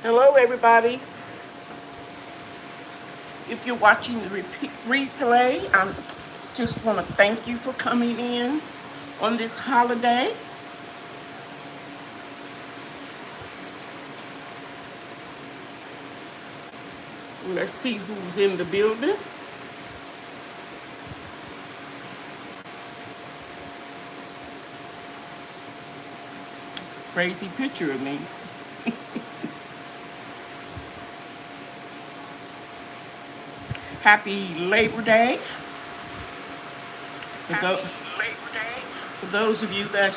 Hello, everybody. If you're watching the replay, I just want to thank you for coming in on this holiday. Let's see who's in the building. It's a crazy picture of me. Happy Labor Day. For those of you that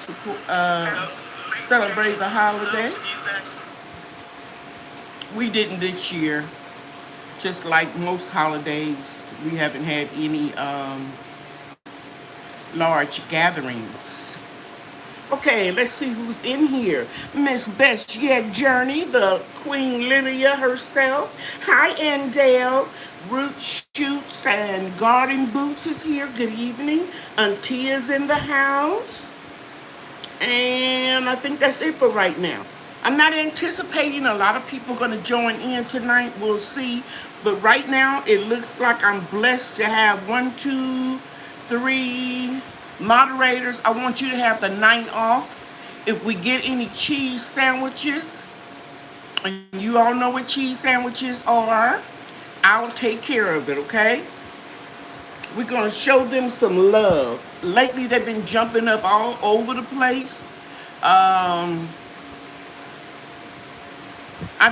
celebrate the holiday, we didn't this year. Just like most holidays, we haven't had any large gatherings. Okay, let's see who's in here. Miss Best Yet Journey, the Queen Lydia herself. Hi, Andale. Root Shoots and Garden Boots is here. Good evening. Auntie is in the house. And I think that's it for right now. I'm not anticipating a lot of people going to join in tonight. We'll see. But right now, it looks like I'm blessed to have 1, 2, 3 moderators. I want you to have the night off. If we get any cheese sandwiches, and you all know what cheese sandwiches are, I'll take care of it, okay? We're going to show them some love. Lately, they've been jumping up all over the place. I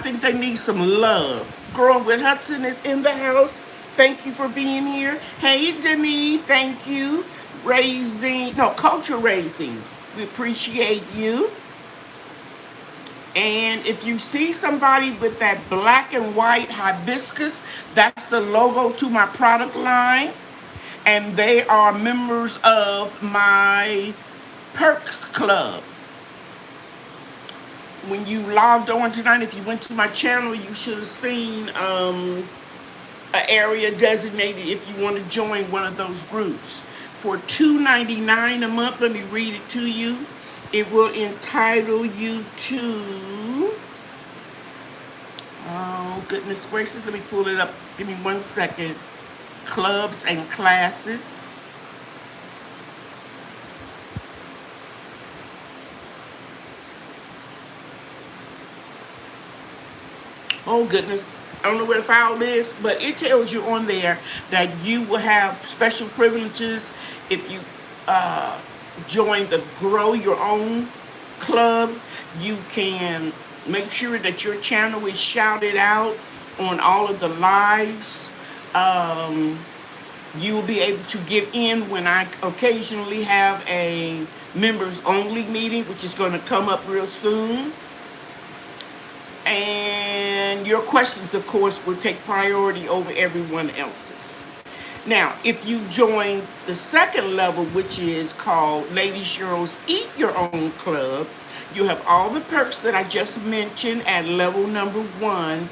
think they need some love. Growing with Hudson is in the house. Thank you for being here. Hey, Denise, thank you. Culture Raising. We appreciate you. And if you see somebody with that black and white hibiscus, that's the logo to my product line. And they are members of my Perks Club. When you logged on tonight, if you went to my channel, you should have seen an area designated if you want to join one of those groups. For $2.99 a month, let me read it to you. It will entitle you to, oh goodness gracious, let me pull it up. Give me 1 second. Clubs and classes. Oh goodness, I don't know where the file is, but it tells you on there that you will have special privileges if you join the Grow Your Own Club. You can make sure that your channel is shouted out on all of the lives. You will be able to get in when I occasionally have a members only meeting, which is going to come up real soon. And your questions, of course, will take priority over everyone else's. Now, if you join the second level, which is called Lady Cheryl's Eat Your Own Club, you have all the perks that I just mentioned at level number 1,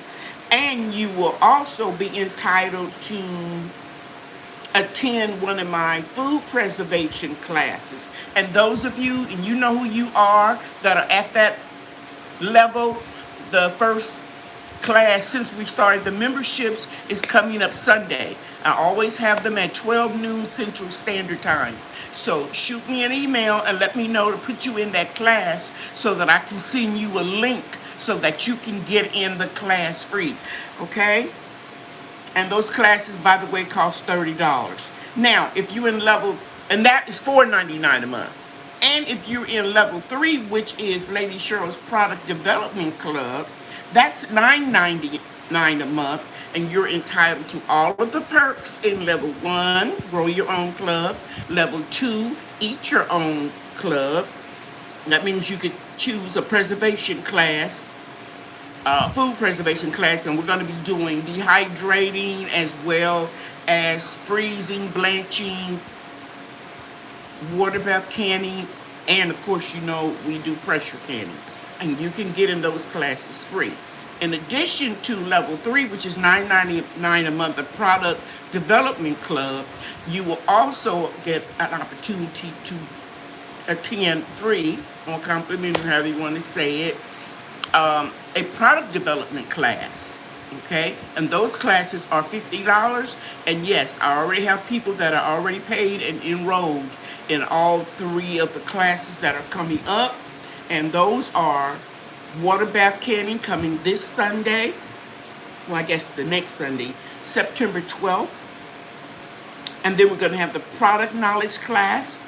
and you will also be entitled to attend one of my food preservation classes. And those of you, and you know who you are, that are at that level, the first class since we started the memberships is coming up Sunday. I always have them at 12 noon Central Standard Time. So shoot me an email and let me know to put you in that class so that I can send you a link so that you can get in the class free. Okay? And those classes, by the way, cost $30. Now, if you're in level, and that is $4.99 a month. And if you're in level 3, which is Lady Cheryl's Product Development Club, that's $9.99 a month, and you're entitled to all of the perks in level 1, Grow Your Own Club, level 2, Eat Your Own Club. That means you could choose a preservation class, food preservation class, and we're going to be doing dehydrating as well as freezing, blanching, water bath canning, and of course, you know, we do pressure canning. And you can get in those classes free. In addition to level 3, which is $9.99 a month, the Product Development Club, you will also get an opportunity to attend free, or complimentary, however you want to say it, a product development class. Okay, and those classes are $50. And yes, I already have people that are already paid and enrolled in all three of the classes that are coming up. And those are water bath canning coming this Sunday. Well, I guess the next Sunday, September 12th. And then we're going to have the product knowledge class.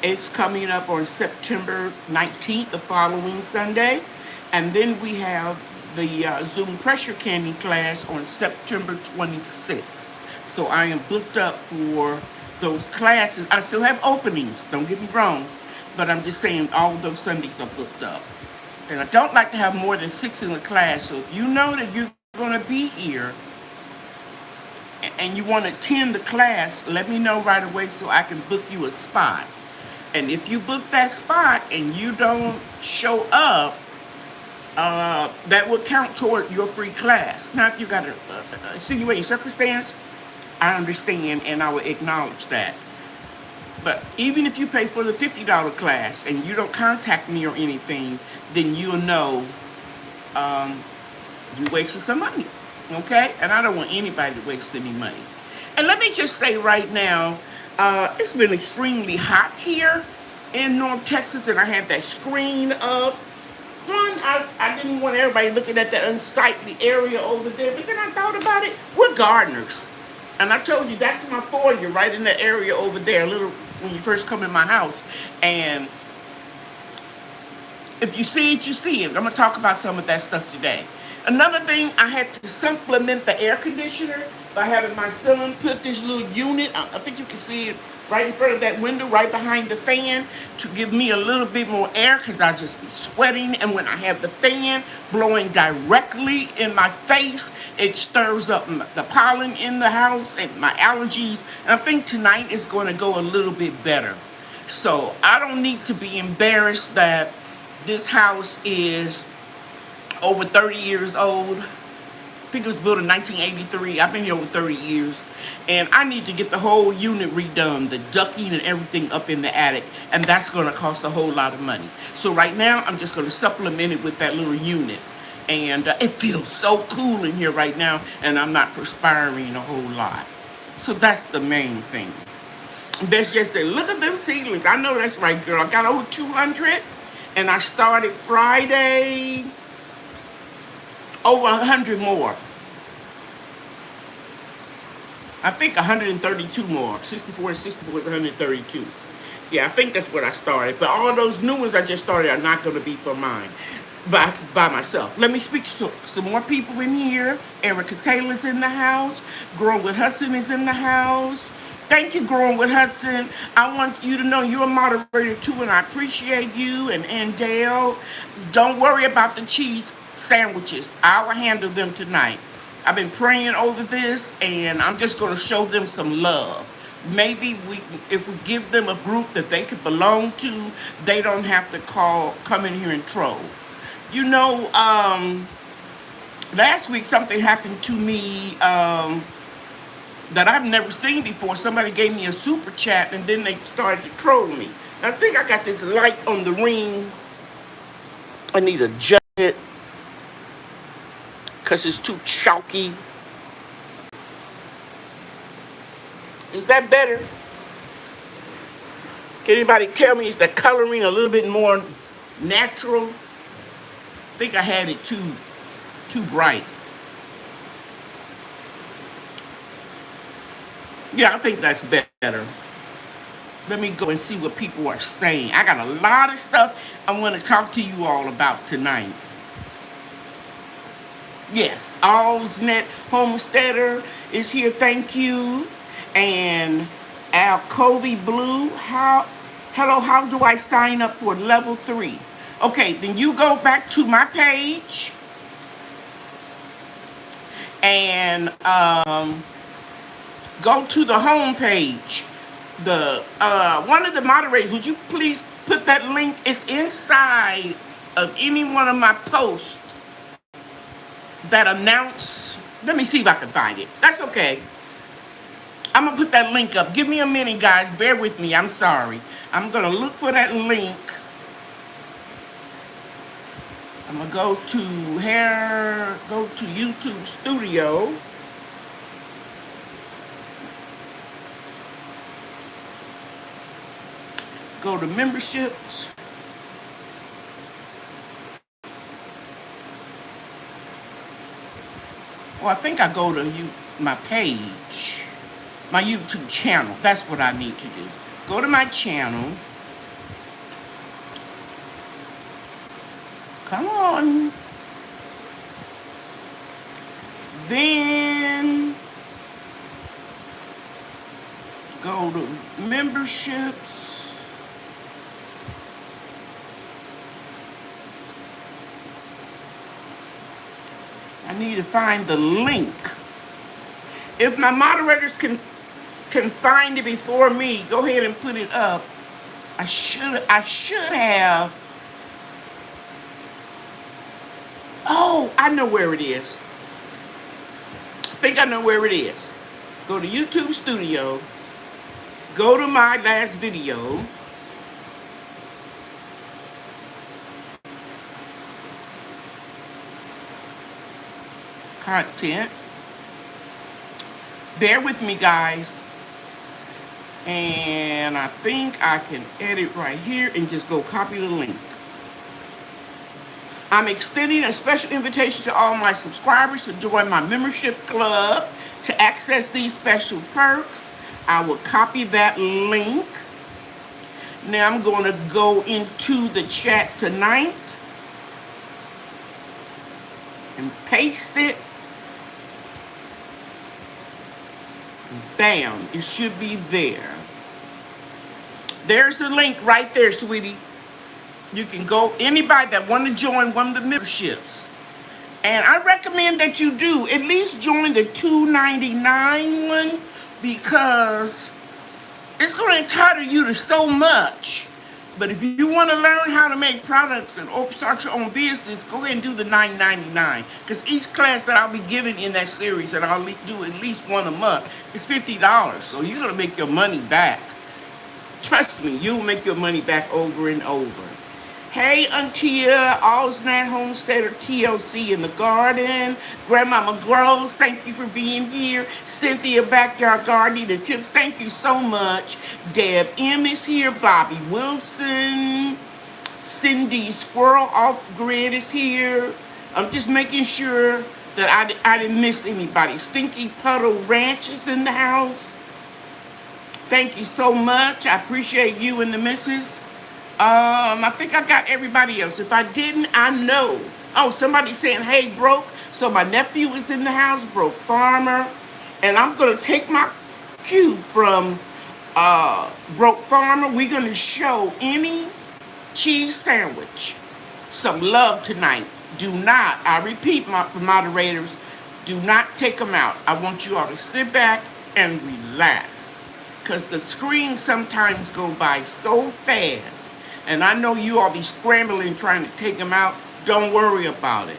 It's coming up on September 19th, the following Sunday. And then we have the Zoom pressure canning class on September 26th. So I am booked up for those classes. I still have openings, don't get me wrong, but I'm just saying all of those Sundays are booked up. And I don't like to have more than 6 in the class. So if you know that you're going to be here and you want to attend the class, let me know right away so I can book you a spot. And if you book that spot and you don't show up, that will count toward your free class. Now, if you got a extenuating circumstance, I understand and I will acknowledge that. But even if you pay for the $50 class and you don't contact me or anything, then you'll know you wasted some money. Okay? And I don't want anybody to waste any money. And let me just say right now, it's been extremely hot here in North Texas, and I had that screen up. One, I didn't want everybody looking at that unsightly area over there, but then I thought about it. We're gardeners. And I told you, that's my foyer right in the area over there, a little when you first come in my house. And if you see it, you see it. I'm going to talk about some of that stuff today. Another thing, I had to supplement the air conditioner by having my son put this little unit, I think you can see it right in front of that window, right behind the fan, to give me a little bit more air, because I just be sweating. And when I have the fan blowing directly in my face, it stirs up the pollen in the house and my allergies. And I think tonight is going to go a little bit better. So I don't need to be embarrassed that this house is over 30 years old. I think it was built in 1983. I've been here over 30 years. And I need to get the whole unit redone, the ducting and everything up in the attic. And that's going to cost a whole lot of money. So right now, I'm just going to supplement it with that little unit. And it feels so cool in here right now. And I'm not perspiring a whole lot. So that's the main thing. Best just said, look at them seedlings. I know that's right, girl. I got over 200. And I started Friday. Over 100 more. I think 132 more. 64 and 64 is 132. Yeah, I think that's what I started. But all those new ones I just started are not going to be for mine. By myself. Let me speak to some more people in here. Erica Taylor's in the house. Growing with Hudson is in the house. Thank you, Growing with Hudson. I want you to know you're a moderator too, and I appreciate you. And Dale, don't worry about the cheese sandwiches. I will handle them tonight. I've been praying over this, and I'm just going to show them some love. Maybe if we give them a group that they could belong to, they don't have to come in here and troll. You know, last week something happened to me that I've never seen before. Somebody gave me a super chat, and then they started to troll me. I think I got this light on the ring. I need to adjust it because it's too chalky. Is that better? Can anybody tell me, is the coloring a little bit more natural? I think I had it too bright. Yeah, I think that's better. Let me go and see what people are saying. I got a lot of stuff I want to talk to you all about tonight. Yes, All's Net Homesteader is here. Thank you. And Alcovey Blue, hello, how do I sign up for level 3? Okay, then you go back to my page and go to the home page. The one of the moderators, would you please put that link? It's inside of any one of my posts that announce. Let me see if I can find it. That's okay. I'm going to put that link up. Give me a minute, guys. Bear with me. I'm sorry. I'm going to look for that link. I'm gonna go to YouTube Studio. Go to memberships. Well, I think I go to my page, my YouTube channel. That's what I need to do. Go to my channel. Come on. Then go to memberships. I need to find the link. If my moderators can find it before me, go ahead and put it up. I should have. Oh, I know where it is. I think I know where it is. Go to YouTube Studio. Go to my last video. Content. Bear with me, guys. And I think I can edit right here and just go copy the link. I'm extending a special invitation to all my subscribers to join my membership club to access these special perks. I will copy that link. Now I'm going to go into the chat tonight and paste it. Bam, it should be there. There's the link right there, sweetie. You can go, anybody that want to join one of the memberships. And I recommend that you do at least join the $2.99 one, because it's going to entitle you to so much. But if you want to learn how to make products and start your own business, go ahead and do the $9.99. Because each class that I'll be giving in that series, and I'll do at least one a month, is $50. So you're going to make your money back. Trust me, you'll make your money back over and over. Hey, Antia, All's Nat Homesteader, TLC in the garden. Grandmama Grows, thank you for being here. Cynthia, Backyard Gardening and Tips, thank you so much. Deb M is here. Bobby Wilson. Cindy Squirrel Off Grid is here. I'm just making sure that I didn't miss anybody. Stinky Puddle Ranch is in the house. Thank you so much. I appreciate you and the missus. I think I got everybody else. If I didn't, I know. Oh, somebody's saying, hey, Broke. So my nephew is in the house, Broke Farmer. And I'm going to take my cue from Broke Farmer. We're going to show any cheese sandwich some love tonight. Do not, I repeat, my moderators, do not take them out. I want you all to sit back and relax. Because the screens sometimes go by so fast. And I know you all be scrambling trying to take them out. Don't worry about it.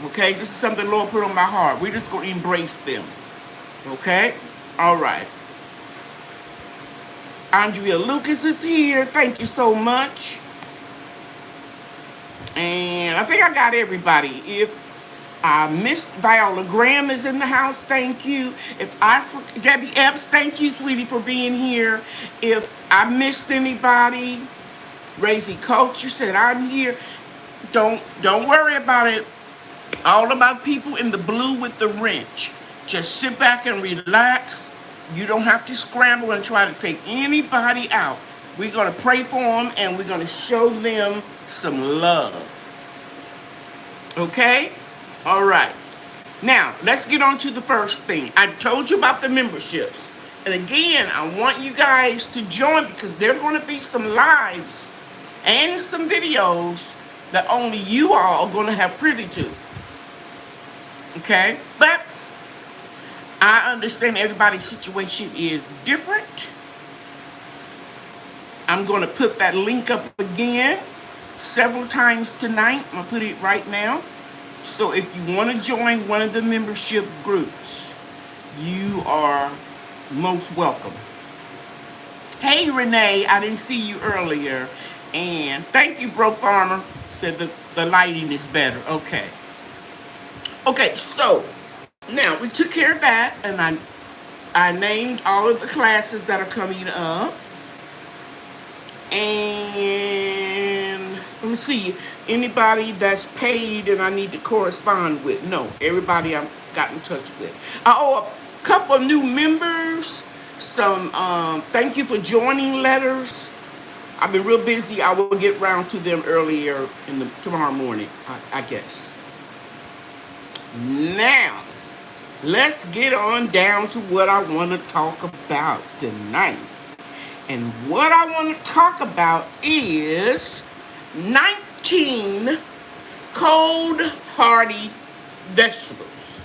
Okay? This is something the Lord put on my heart. We're just going to embrace them. Okay? All right. Andrea Lucas is here. Thank you so much. And I think I got everybody. If I missed, Viola Graham is in the house. Thank you. If Debbie Epps, thank you, sweetie, for being here. If I missed anybody, Razy Culture said I'm here. Don't worry about it. All about people in the blue with the wrench. Just sit back and relax. You don't have to scramble and try to take anybody out. We're going to pray for them and we're going to show them some love. Okay? All right. Now, let's get on to the first thing. I told you about the memberships. And again, I want you guys to join because there are going to be some lives and some videos that only you all are going to have privy to. Okay? But I understand everybody's situation is different. I'm going to put that link up again several times tonight. I'm going to put it right now. So if you want to join one of the membership groups, you are most welcome. Hey, Renee, I didn't see you earlier. And thank you, Broke Farmer. Said the lighting is better. Okay. Okay, so now we took care of that, and I named all of the classes that are coming up. And let me see, anybody that's paid and I need to correspond with. No, everybody I've got in touch with. I owe a couple of new members some thank you for joining letters. I've been real busy. I will get round to them earlier tomorrow morning, I guess. Now, let's get on down to what I want to talk about tonight. And what I want to talk about is 19 cold hardy vegetables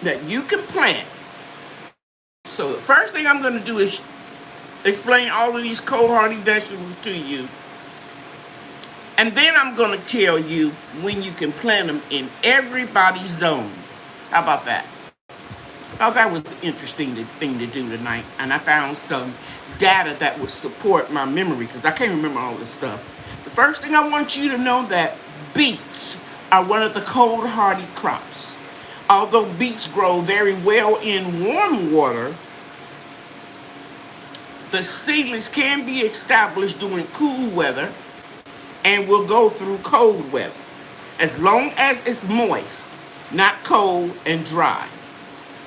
that you can plant. So the first thing I'm going to do is explain all of these cold hardy vegetables to you. And then I'm going to tell you when you can plant them in everybody's zone. How about that? I thought that was an interesting thing to do tonight. And I found some data that would support my memory because I can't remember all this stuff. The first thing I want you to know that beets are one of the cold hardy crops. Although beets grow very well in warm water, the seedlings can be established during cool weather and will go through cold weather as long as it's moist, not cold and dry.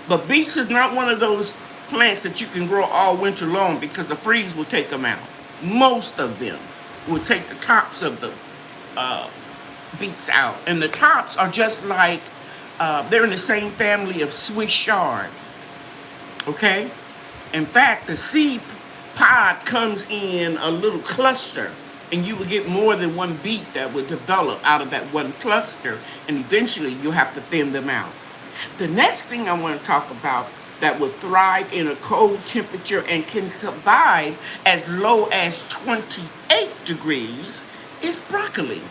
But beets is not one of those plants that you can grow all winter long because the freeze will take them out. Most of them will take the tops of the beets out. And the tops are just like, they're in the same family of Swiss chard. Okay? In fact, the seed pod comes in a little cluster, and you will get more than one beet that will develop out of that one cluster, and eventually you'll have to thin them out. The next thing I want to talk about that will thrive in a cold temperature and can survive as low as 28 degrees is broccoli.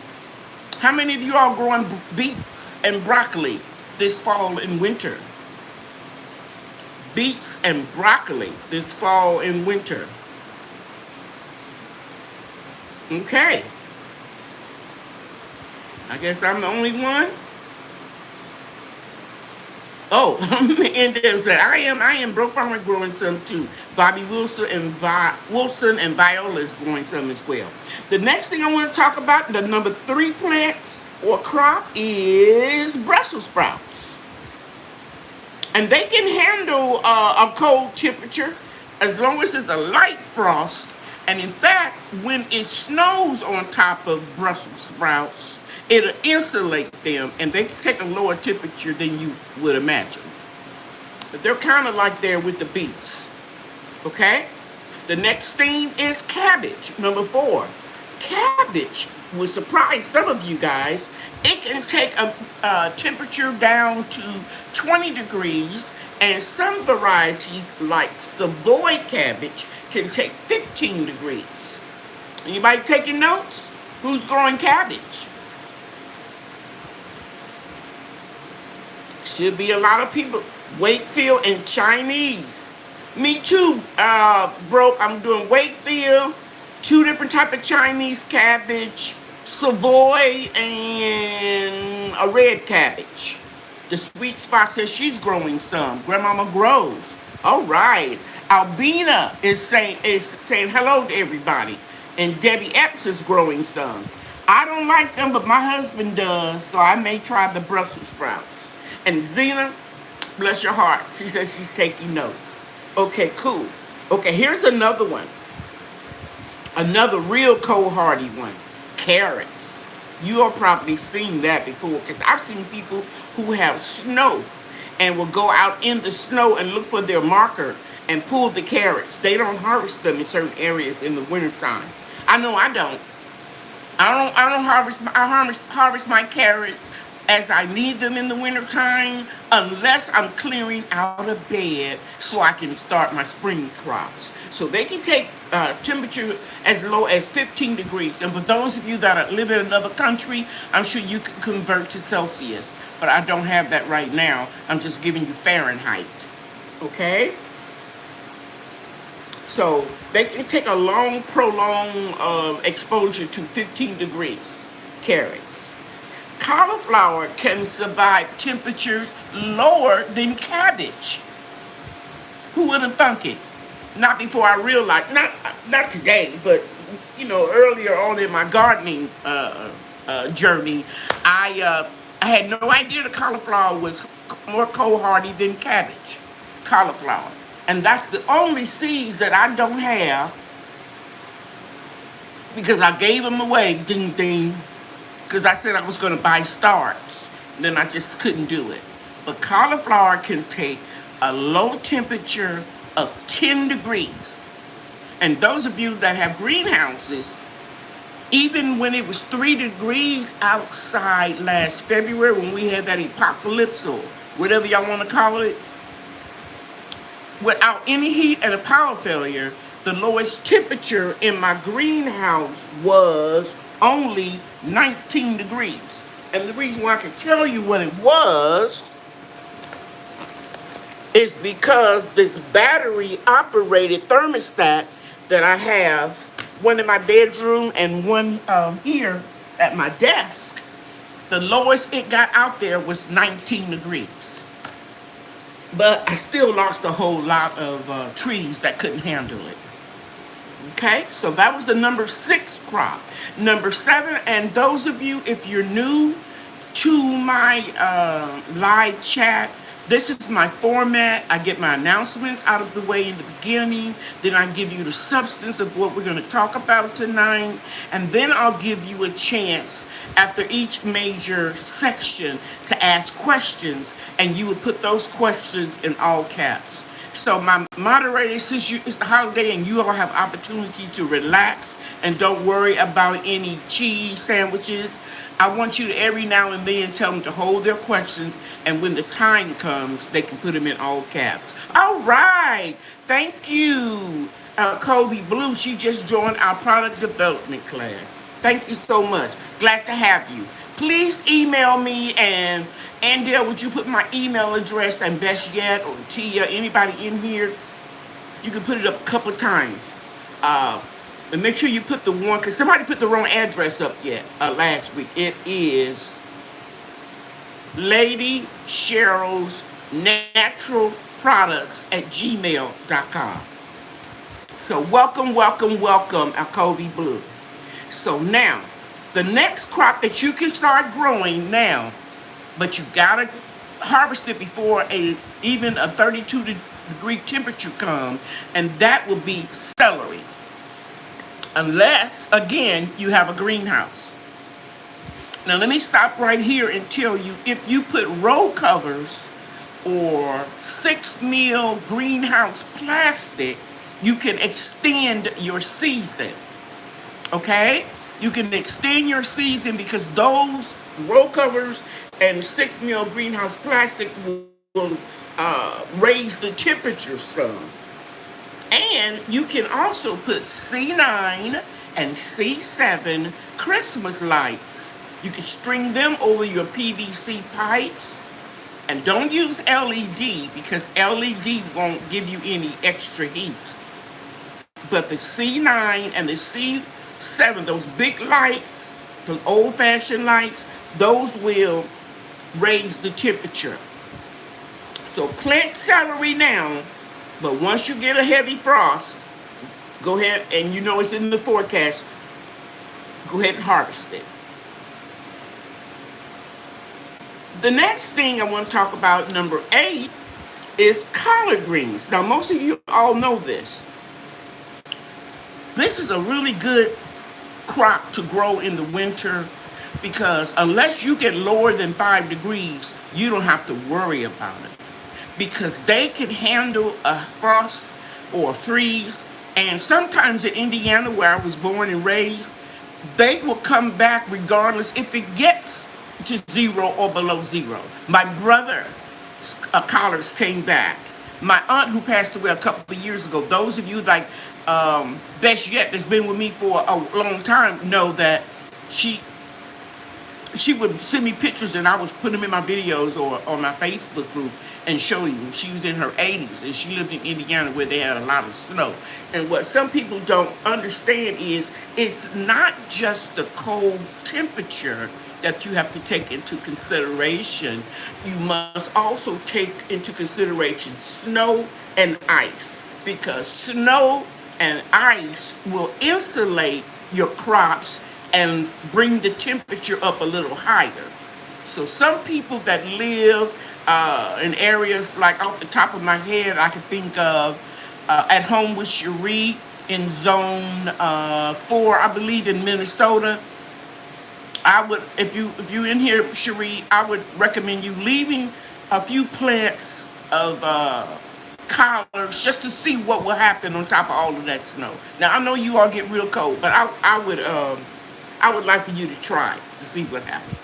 How many of you are growing beets and broccoli this fall and winter? Beets and broccoli this fall and winter. Okay. I guess I'm the only one. Oh, and there said I am broke farmer growing some too. Bobby Wilson and Viola is growing some as well. The next thing I want to talk about, the number 3 plant or crop, is Brussels sprouts. And they can handle a cold temperature as long as it's a light frost. And in fact, when it snows on top of Brussels sprouts, it'll insulate them, and they can take a lower temperature than you would imagine. But they're kind of like there with the beets. Okay? The next thing is cabbage, number 4. Cabbage will surprise some of you guys. It can take a temperature down to 20 degrees, and some varieties like Savoy cabbage can take 15 degrees. Anybody taking notes? Who's growing cabbage? Should be a lot of people. Wakefield and Chinese. Me too, broke. I'm doing Wakefield, 2 different type of Chinese cabbage, Savoy, and a red cabbage. The Sweet Spot says she's growing some. Grandmama grows. All right. Albina is saying hello to everybody. And Debbie Epps is growing some. I don't like them, but my husband does, so I may try the Brussels sprouts. And Zena, bless your heart, she says she's taking notes. Okay, cool. Okay, here's another one. Another real cold hardy one. Carrots. You all probably seen that before, because I've seen people who have snow and will go out in the snow and look for their marker and pull the carrots. They don't harvest them in certain areas in the wintertime. I know I don't. I don't harvest my carrots as I need them in the wintertime unless I'm clearing out of bed so I can start my spring crops. So they can take temperature as low as 15 degrees. And for those of you that live in another country, I'm sure you can convert to Celsius. But I don't have that right now. I'm just giving you Fahrenheit. Okay? So they can take a long, prolonged exposure to 15 degrees. carrots. Cauliflower can survive temperatures lower than cabbage. Who would have thunk it? Not before I realized, not today, but earlier on in my gardening journey, I had no idea the cauliflower was more cold hardy than cabbage. Cauliflower, and that's the only seeds that I don't have because I gave them away. Ding ding, because I said I was going to buy starts, then I just couldn't do it. But cauliflower can take a low temperature of 10 degrees. And those of you that have greenhouses, even when it was 3 degrees outside last February, when we had that apocalypse or whatever y'all want to call it, without any heat and a power failure, the lowest temperature in my greenhouse was only 19 degrees. And the reason why I can tell you what it was is because this battery operated thermostat that I have, one in my bedroom and one here at my desk, the lowest it got out there was 19 degrees. But I still lost a whole lot of trees that couldn't handle it. Okay, so that was the number 6 crop. Number 7, and those of you, if you're new to my live chat, this is my format. I get my announcements out of the way in the beginning. Then I give you the substance of what we're going to talk about tonight. And then I'll give you a chance after each major section to ask questions. And you would put those questions in all caps. So my moderator, since it's the holiday and you all have opportunity to relax and don't worry about any cheese sandwiches, I want you to every now and then tell them to hold their questions, and when the time comes, they can put them in all caps. All right. Thank you, Cody Blue. She just joined our product development class. Thank you so much. Glad to have you. Please email me, and Andale, would you put my email address, and best yet, or Tia, anybody in here, you can put it up a couple of times. And make sure you put the one, because somebody put the wrong address up last week. It is LadyCherylsNaturalProducts at gmail.com. So welcome, welcome, welcome, Alcovey Blue. So now, the next crop that you can start growing now, but you gotta harvest it before even a 32-degree temperature comes, and that will be celery. Unless, again, you have a greenhouse. Now, let me stop right here and tell you, if you put roll covers or 6 mil greenhouse plastic, you can extend your season. Okay? You can extend your season because those roll covers and 6 mil greenhouse plastic will raise the temperature some. And you can also put C9 and C7 Christmas lights. You can string them over your PVC pipes. And don't use LED because LED won't give you any extra heat. But the C9 and the C7, those big lights, those old-fashioned lights, those will raise the temperature. So plant celery now. But once you get a heavy frost, go ahead, and you know it's in the forecast, go ahead and harvest it. The next thing I want to talk about, number 8, is collard greens. Now, most of you all know this. This is a really good crop to grow in the winter because unless you get lower than 5 degrees, you don't have to worry about it. Because they can handle a frost or a freeze. And sometimes in Indiana, where I was born and raised, they will come back regardless if it gets to 0 or below 0. My brother's collards came back. My aunt, who passed away a couple of years ago, those of you like Best Yet, that's been with me for a long time, know that she would send me pictures and I would put them in my videos or on my Facebook group and show you. She was in her 80s and she lived in Indiana where they had a lot of snow. And what some people don't understand is it's not just the cold temperature that you have to take into consideration. You must also take into consideration snow and ice, because snow and ice will insulate your crops and bring the temperature up a little higher. So some people that live in areas, like off the top of my head, I can think of at home with Cheryl in zone 4, I believe, in Minnesota. I would, if you in here, Cheryl, I would recommend you leaving a few plants of collards just to see what will happen on top of all of that snow. Now I know you all get real cold, but I would like for you to try to see what happens.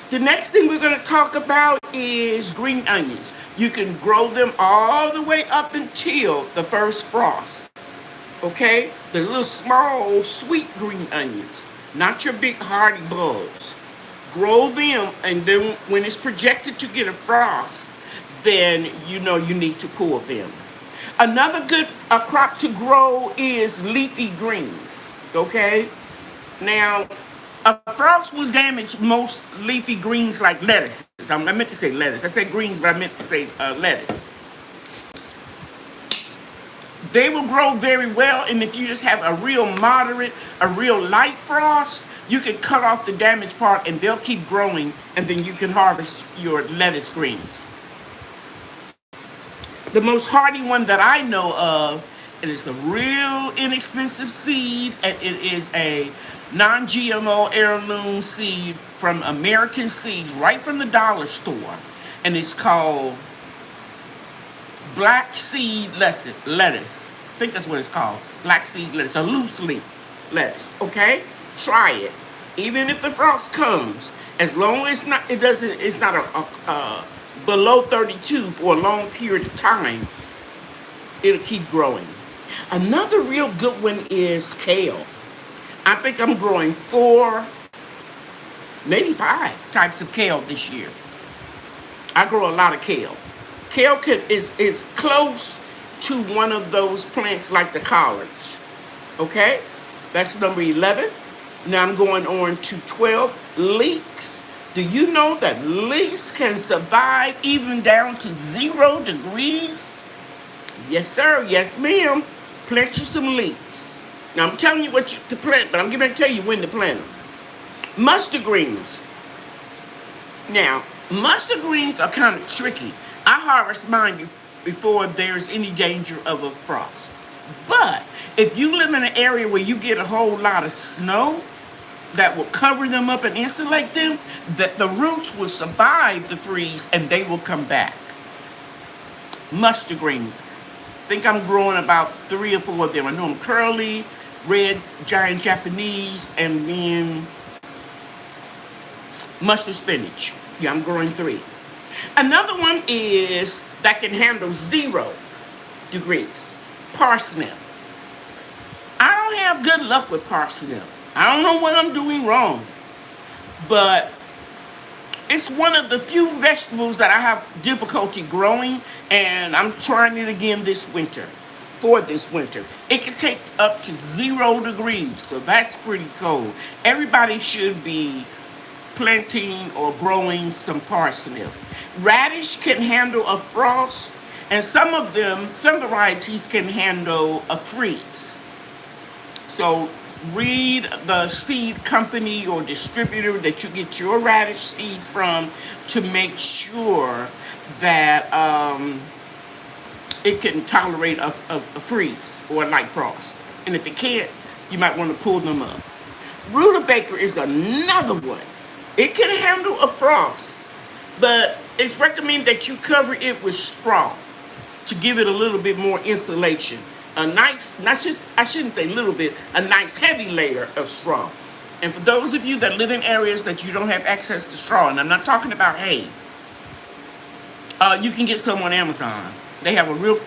The next thing we're going to talk about is green onions. You can grow them all the way up until the first frost. Okay? The little small, sweet green onions, not your big hardy bulbs. Grow them, and then when it's projected to get a frost, then you know you need to pull them. Another good crop to grow is leafy greens. Okay? Now, a frost will damage most leafy greens like lettuces. I meant to say lettuce. I said greens, but I meant to say lettuce. They will grow very well, and if you just have a real moderate, a real light frost, you can cut off the damaged part and they'll keep growing, and then you can harvest your lettuce greens. The most hardy one that I know of, it is a real inexpensive seed, and it is a non-GMO heirloom seed from American Seeds, right from the dollar store, and it's called black seed lettuce. I think that's what it's called, black seed lettuce, a loose leaf lettuce. Okay, try it. Even if the frost comes, as long as it's not a below 32 for a long period of time, it'll keep growing. Another real good one is kale. I think I'm growing 4, maybe 5 types of kale this year. I grow a lot of kale. Kale is close to one of those plants like the collards. Okay? That's number 11. Now I'm going on to 12. Leeks. Do you know that leeks can survive even down to 0 degrees? Yes, sir. Yes, ma'am. Plant you some leeks. Now, I'm telling you what to plant, but I'm going to tell you when to plant them. Mustard greens. Now, mustard greens are kind of tricky. I harvest mine before there's any danger of a frost. But if you live in an area where you get a whole lot of snow that will cover them up and insulate them, that the roots will survive the freeze and they will come back. Mustard greens. I think I'm growing about 3 or 4 of them. I know them curly, red, giant Japanese, and then mustard spinach. Yeah, I'm growing 3. Another one is that can handle 0 degrees. Parsnip. I don't have good luck with parsnip. I don't know what I'm doing wrong, but it's one of the few vegetables that I have difficulty growing, and I'm trying it again this winter. For this winter, it can take up to 0 degrees, so that's pretty cold. Everybody should be planting or growing some parsnip. Radish can handle a frost, and some varieties can handle a freeze. So read the seed company or distributor that you get your radish seeds from to make sure that it can tolerate a freeze or a light frost. And if it can't, you might want to pull them up. Rutabaga is another one. It can handle a frost, but it's recommended that you cover it with straw to give it a little bit more insulation. A nice, I shouldn't say little bit, a nice heavy layer of straw. And for those of you that live in areas that you don't have access to straw, and I'm not talking about hay, you can get some on Amazon. They have a real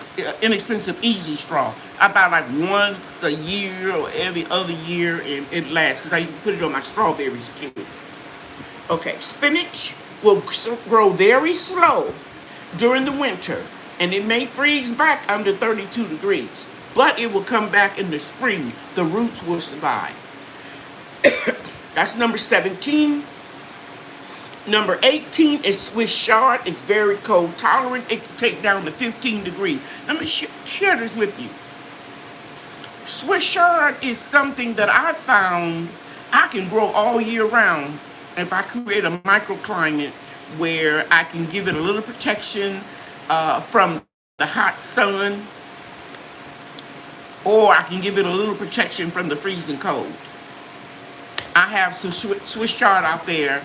inexpensive, easy straw. I buy like once a year or every other year, and it lasts because I put it on my strawberries too. Okay, spinach will grow very slow during the winter, and it may freeze back under 32 degrees, but it will come back in the spring. The roots will survive. That's number 17. Number 18 is Swiss Chard. It's very cold tolerant. It can take down to 15 degrees. Let me share this with you. Swiss Chard is something that I found I can grow all year round if I create a microclimate where I can give it a little protection from the hot sun, or I can give it a little protection from the freezing cold. I have some Swiss Chard out there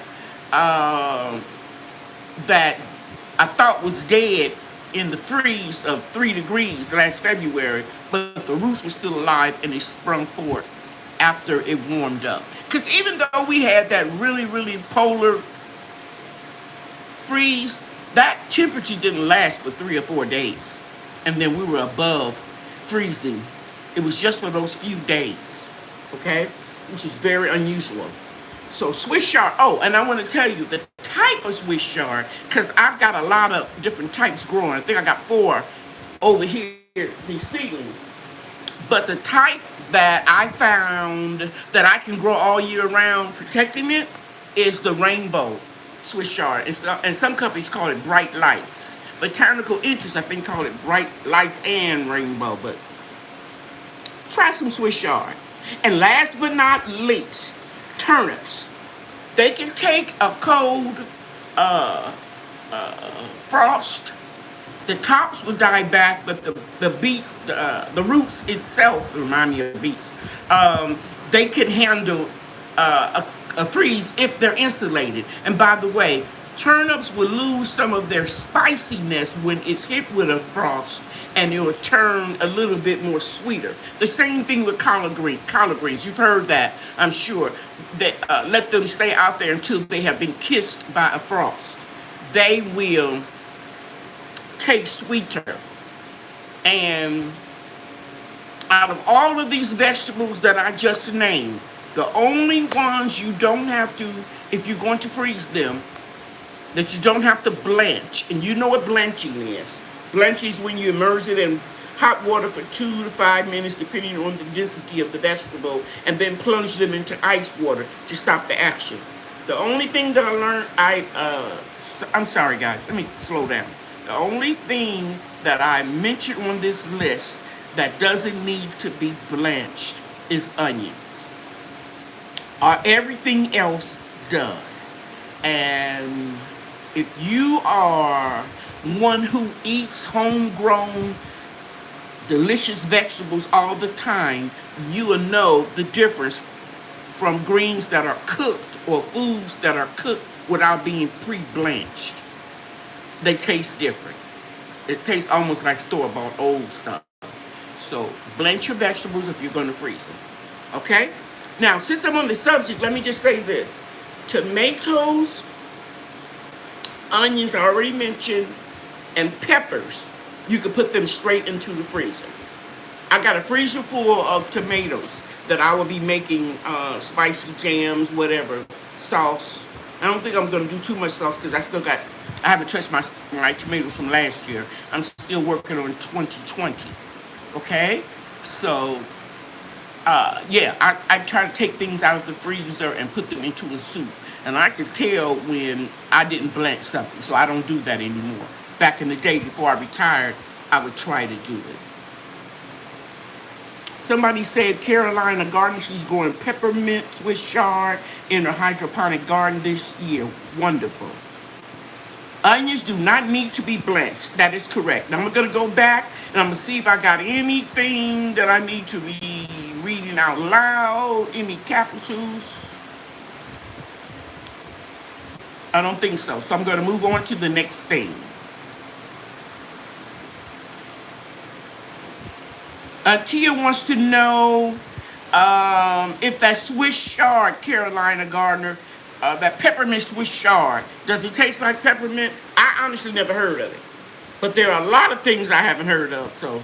that I thought was dead in the freeze of 3 degrees last February, but the roots were still alive and they sprung forth after it warmed up. Because even though we had that really, really polar freeze, that temperature didn't last for 3 or 4 days. And then we were above freezing. It was just for those few days, okay? Which is very unusual. So Swiss Chard, oh, and I want to tell you the type of Swiss Chard, because I've got a lot of different types growing. I think I got 4 over here, these seedlings. But the type that I found that I can grow all year round, protecting it, is the rainbow Swiss Chard. And some companies call it bright lights. Botanical Interest, I think, call it bright lights and rainbow. But try some Swiss Chard. And last but not least, turnips. They can take a cold frost. The tops will die back, but the beets, the roots itself, remind me of beets, they can handle a freeze if they're insulated. And by the way, turnips will lose some of their spiciness when it's hit with a frost, and it will turn a little bit more sweeter. The same thing with collard greens. You've heard that, I'm sure. That let them stay out there until they have been kissed by a frost. They will taste sweeter. And out of all of these vegetables that I just named, the only ones you don't have to, if you're going to freeze them, that you don't have to blanch. And you know what blanching is. Blanching is when you immerse it in hot water for 2 to 5 minutes, depending on the density of the vegetable, and then plunge them into ice water to stop the action. The only thing that I learned, I'm sorry guys, let me slow down. The only thing that I mentioned on this list that doesn't need to be blanched is onions. Everything else does. And if you are one who eats homegrown, delicious vegetables all the time, you will know the difference from greens that are cooked or foods that are cooked without being pre-blanched. They taste different. It tastes almost like store-bought old stuff. So blanch your vegetables if you're going to freeze them. Okay? Now, since I'm on the subject, let me just say this. Tomatoes, onions, I already mentioned, and peppers, you can put them straight into the freezer. I got a freezer full of tomatoes that I will be making spicy jams, whatever, sauce. I don't think I'm going to do too much sauce because I haven't touched my tomatoes from last year. I'm still working on 2020. Okay? So, yeah, I try to take things out of the freezer and put them into a soup. And I can tell when I didn't blanch something, so I don't do that anymore. Back in the day before I retired, I would try to do it. Somebody said Carolina garden, she's growing peppermint Swiss Chard in her hydroponic garden this year. Wonderful. Onions do not need to be blanched. That is correct. Now I'm going to go back and I'm going to see if I got anything that I need to be reading out loud. Any capitals? I don't think so. So I'm going to move on to the next thing. Tia wants to know if that Swiss Chard, Carolina Gardener, that peppermint Swiss Chard, does it taste like peppermint? I honestly never heard of it. But there are a lot of things I haven't heard of, so.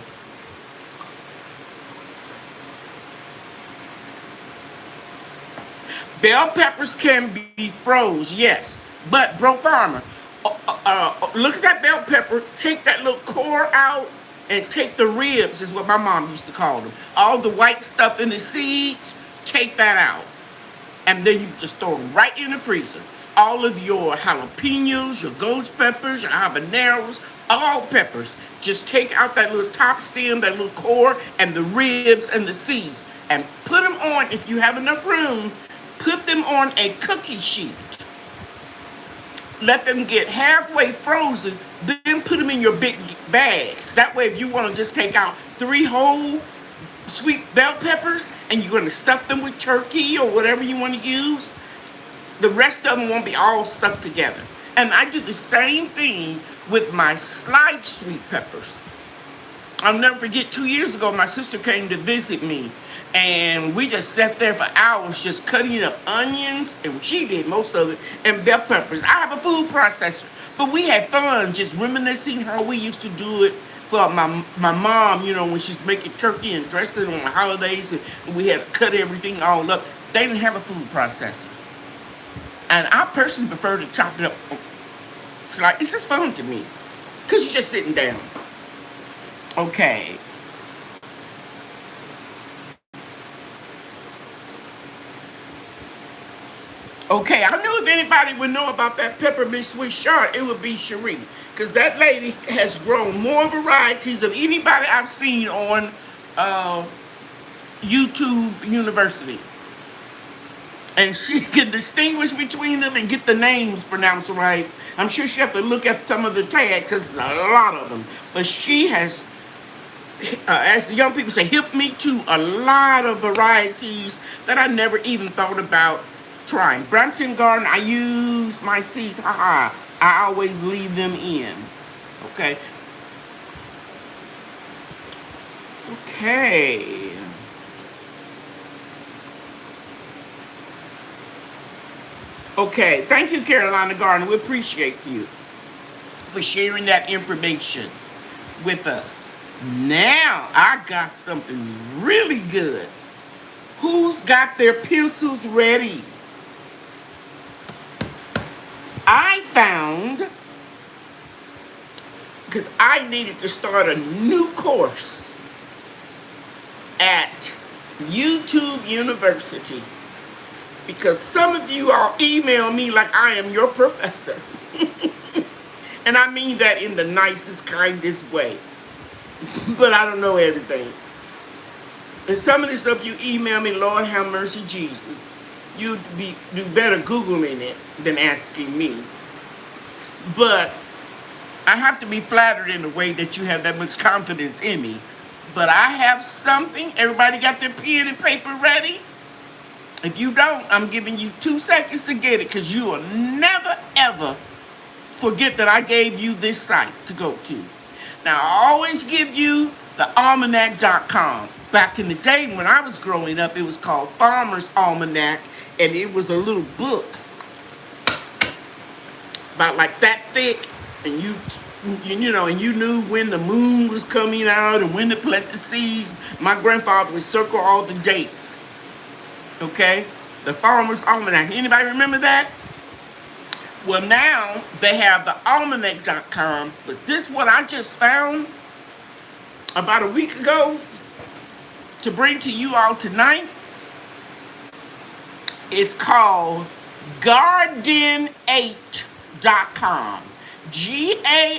Bell peppers can be froze, yes. But, bro farmer, look at that bell pepper. Take that little core out and take the ribs, is what my mom used to call them. All the white stuff in the seeds, take that out. And then you just throw them right in the freezer. All of your jalapenos, your ghost peppers, your habaneros, all peppers. Just take out that little top stem, that little core, and the ribs and the seeds. And put them on, if you have enough room, put them on a cookie sheet. Let them get halfway frozen, then put them in your big bags. That way, if you want to just take out 3 whole sweet bell peppers and you're going to stuff them with turkey or whatever you want to use, the rest of them won't be all stuck together. And I do the same thing with my sliced sweet peppers. I'll never forget, 2 years ago, my sister came to visit me. And we just sat there for hours just cutting up onions, and she did most of it, and bell peppers. I have a food processor, but we had fun just reminiscing how we used to do it for my mom, you know, when she's making turkey and dressing on the holidays, and we had to cut everything all up. They didn't have a food processor. And I personally prefer to chop it up. It's just fun to me, because you're just sitting down. Okay. Okay, I knew if anybody would know about that peppermint Swiss chard, it would be Cheryl. Because that lady has grown more varieties of anybody I've seen on YouTube University. And she can distinguish between them and get the names pronounced right. I'm sure she have to look at some of the tags, because there's a lot of them. But she has, as the young people say, hipped me to a lot of varieties that I never even thought about trying. Brampton Garden, I use my seeds. I always leave them in. Okay. Okay. Okay. Thank you, Carolina Garden. We appreciate you for sharing that information with us. Now, I got something really good. Who's got their pencils ready? I found, because I needed to start a new course at YouTube University, because some of you all email me like I am your professor. And I mean that in the nicest, kindest way. But I don't know everything. And some of the stuff you email me, Lord have mercy, Jesus. You'd do better Googling it than asking me. But I have to be flattered in the way that you have that much confidence in me. But I have something. Everybody got their pen and paper ready? If you don't, I'm giving you 2 seconds to get it, because you will never, ever forget that I gave you this site to go to. Now, I always give you the almanac.com. Back in the day when I was growing up, it was called Farmer's Almanac. And it was a little book about like that thick, and you know, and you knew when the moon was coming out and when to plant the seeds. My grandfather would circle all the dates. Okay, the Farmer's Almanac. Anybody remember that? Well, now they have the almanac.com, but this what I just found about a week ago to bring to you all tonight. It's called Garden8.com.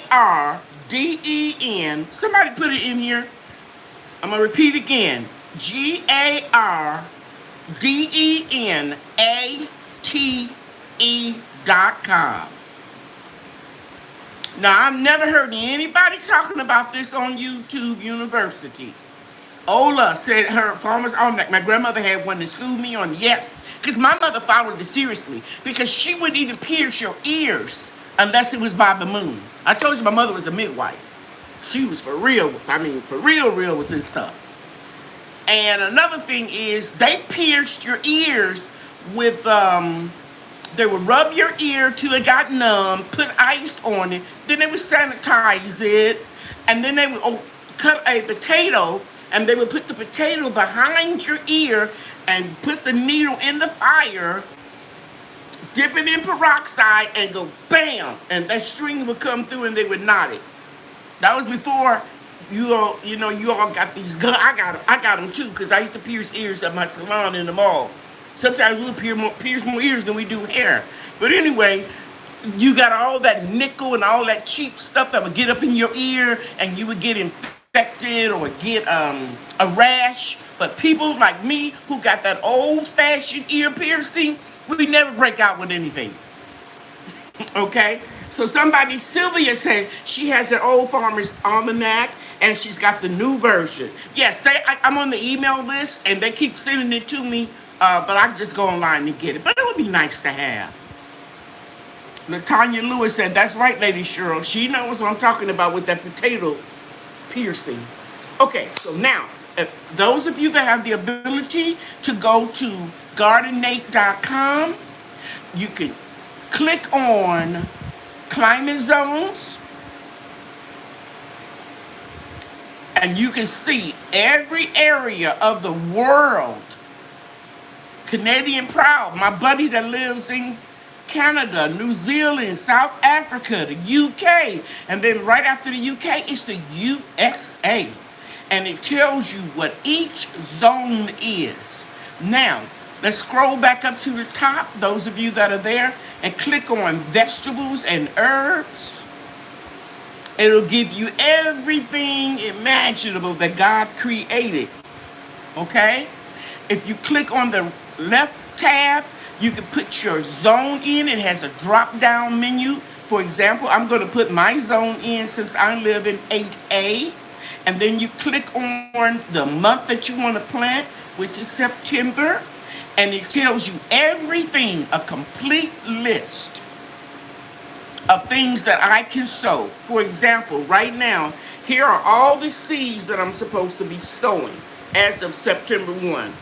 Garden. Somebody put it in here. I'm going to repeat again. Gardenate.com. Now, I've never heard anybody talking about this on YouTube University. Ola said her Farmer's Almanac. My grandmother had one to school me on. Yes. Because my mother followed it seriously. Because she wouldn't even pierce your ears unless it was by the moon. I told you my mother was a midwife. She was for real. I mean, for real with this stuff. And another thing is, they pierced your ears with, they would rub your ear till it got numb, put ice on it, then they would sanitize it, and then they would cut a potato, and they would put the potato behind your ear and put the needle in the fire dip it in peroxide and go bam, and that string would come through and they would knot it. That was before you all got these guns. I got them too, because I used to pierce ears at my salon in the mall. Sometimes we'll pierce more ears than we do hair. But anyway, you got all that nickel and all that cheap stuff that would get up in your ear, and you would get infected or get a rash. But people like me who got that old-fashioned ear piercing, we never break out with anything. Okay? So Sylvia said she has an old Farmer's Almanac, and she's got the new version. Yes, I'm on the email list, and they keep sending it to me, but I can just go online and get it. But it would be nice to have. Latanya Lewis said, that's right, Lady Cheryl. She knows what I'm talking about with that potato piercing. Okay, so now, those of you that have the ability to go to gardenate.com, you can click on climate zones, and you can see every area of the world. Canadian Proud, my buddy that lives in Canada, New Zealand, South Africa, the UK, and then right after the UK, it's the USA. And it tells you what each zone is. Now, let's scroll back up to the top, those of you that are there, and click on vegetables and herbs. It'll give you everything imaginable that God created. Okay? If you click on the left tab, you can put your zone in. It has a drop-down menu. For example, I'm going to put my zone in since I live in 8A. And then you click on the month that you want to plant, which is September. And it tells you everything, a complete list of things that I can sow. For example, right now, here are all the seeds that I'm supposed to be sowing as of September 1.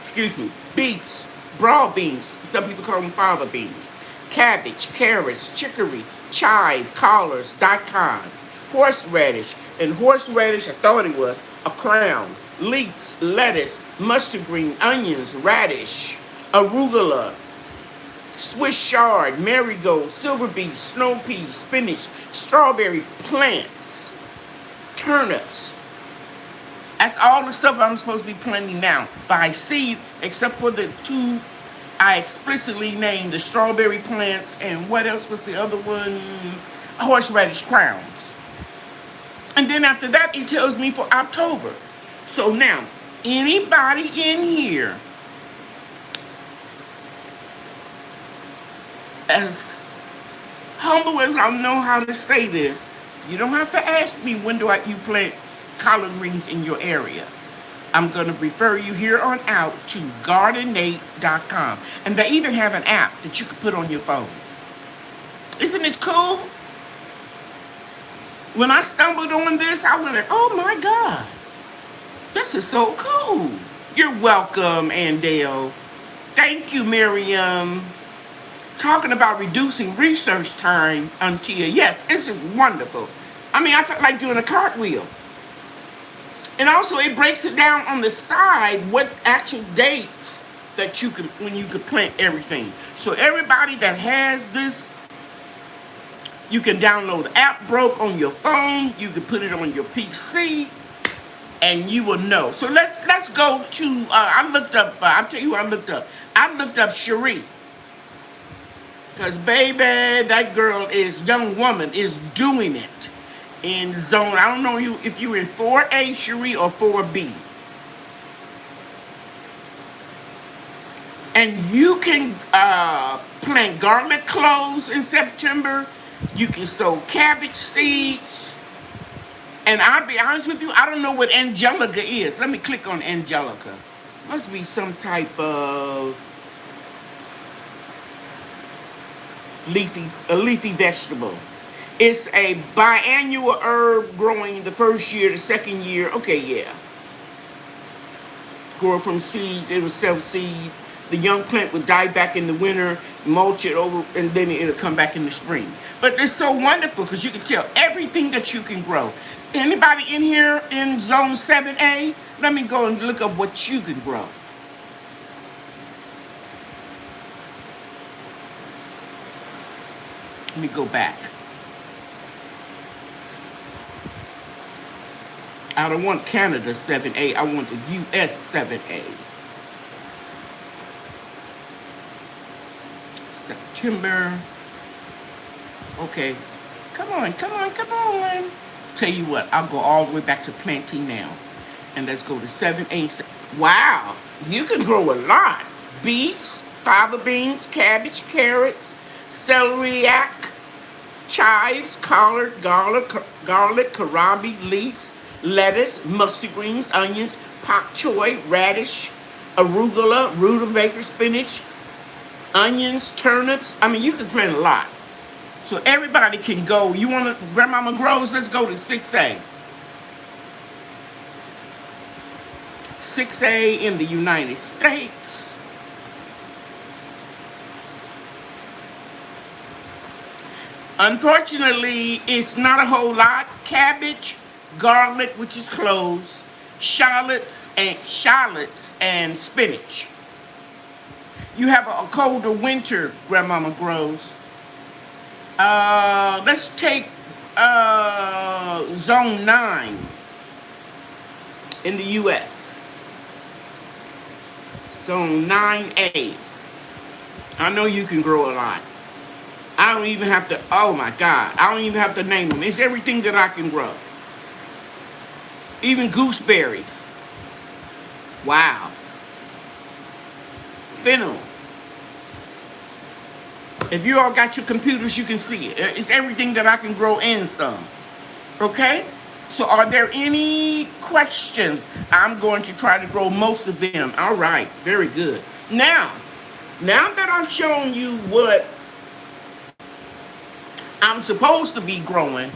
Excuse me. Beets, broad beans, some people call them fava beans, cabbage, carrots, chicory, chive, collards, daikon, horseradish, and horseradish, I thought it was, a crown, leeks, lettuce, mustard green, onions, radish, arugula, Swiss chard, marigold, silver beet, snow peas, spinach, strawberry plants, turnips. That's all the stuff I'm supposed to be planting now by seed, except for the two I explicitly named, the strawberry plants, and what else was the other one? Horseradish crowns. And then after that, it tells me for October. So now, anybody in here, as humble as I know how to say this, you don't have to ask me when you plant collard greens in your area. I'm going to refer you here on out to gardenate.com. And they even have an app that you can put on your phone. Isn't this cool? When I stumbled on this, I went like, oh my God, this is so cool. You're welcome, Andale. Thank you, Miriam. Talking about reducing research time, Untia. Yes, this is wonderful. I mean, I felt like doing a cartwheel. And also, it breaks it down on the side what actual dates that when you could plant everything. So everybody that has this, you can download the app, broke on your phone. You can put it on your PC, and you will know. So let's go to. I looked up. I'll tell you what I looked up. I looked up Cherie, because baby, that young woman is doing it in zone. I don't know if you're in 4A Cherie or 4B. And you can plant garlic cloves in September. You can sow cabbage seeds. And I'll be honest with you, I don't know what Angelica is. Let me click on Angelica. Must be some type of leafy vegetable. It's a biannual herb growing the first year, the second year. Okay, yeah. Grow from seeds, it will self-seed. The young plant will die back in the winter, mulch it over, and then it'll come back in the spring. But it's so wonderful because you can tell everything that you can grow. Anybody in here in zone 7A? Let me go and look up what you can grow. Let me go back. I don't want Canada 7A. I want the US 7A. September. Okay. Come on, come on, come on. Tell you what, I'll go all the way back to planting now. And let's go to 7A. Wow, you can grow a lot. Beets, fava beans, cabbage, carrots, celery, chives, collard, garlic, kohlrabi, leeks, lettuce, mustard greens, onions, pak choy, radish, arugula, rutabaga spinach, onions, turnips. I mean, you can plant a lot. So everybody can go. You want to, Grandmama Grows, let's go to 6A. 6A in the United States. Unfortunately, it's not a whole lot. Cabbage, garlic, which is cloves, shallots and spinach. You have a colder winter, Grandmama Grows. Let's take zone 9 in the U.S. Zone 9A. I know you can grow a lot. I don't even have to, oh my God, I don't even have to name them. It's everything that I can grow. Even gooseberries. Wow. Fennel. If you all got your computers, you can see it. It's everything that I can grow and some. Okay? So are there any questions? I'm going to try to grow most of them. All right. Very good. Now that I've shown you what I'm supposed to be growing,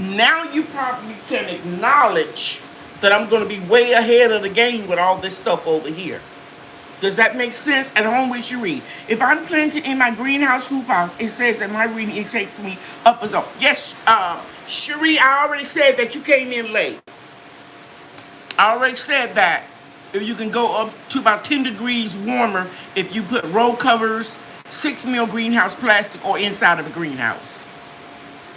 now you probably can acknowledge that I'm going to be way ahead of the game with all this stuff over here. Does that make sense? At home, we should read. If I'm planting in my greenhouse hoop house, it says in my reading, it takes me up a zone. Yes, Cherie, I already said that you came in late. I already said that. If you can go up to about 10 degrees warmer if you put roll covers, 6 mil greenhouse plastic, or inside of a greenhouse.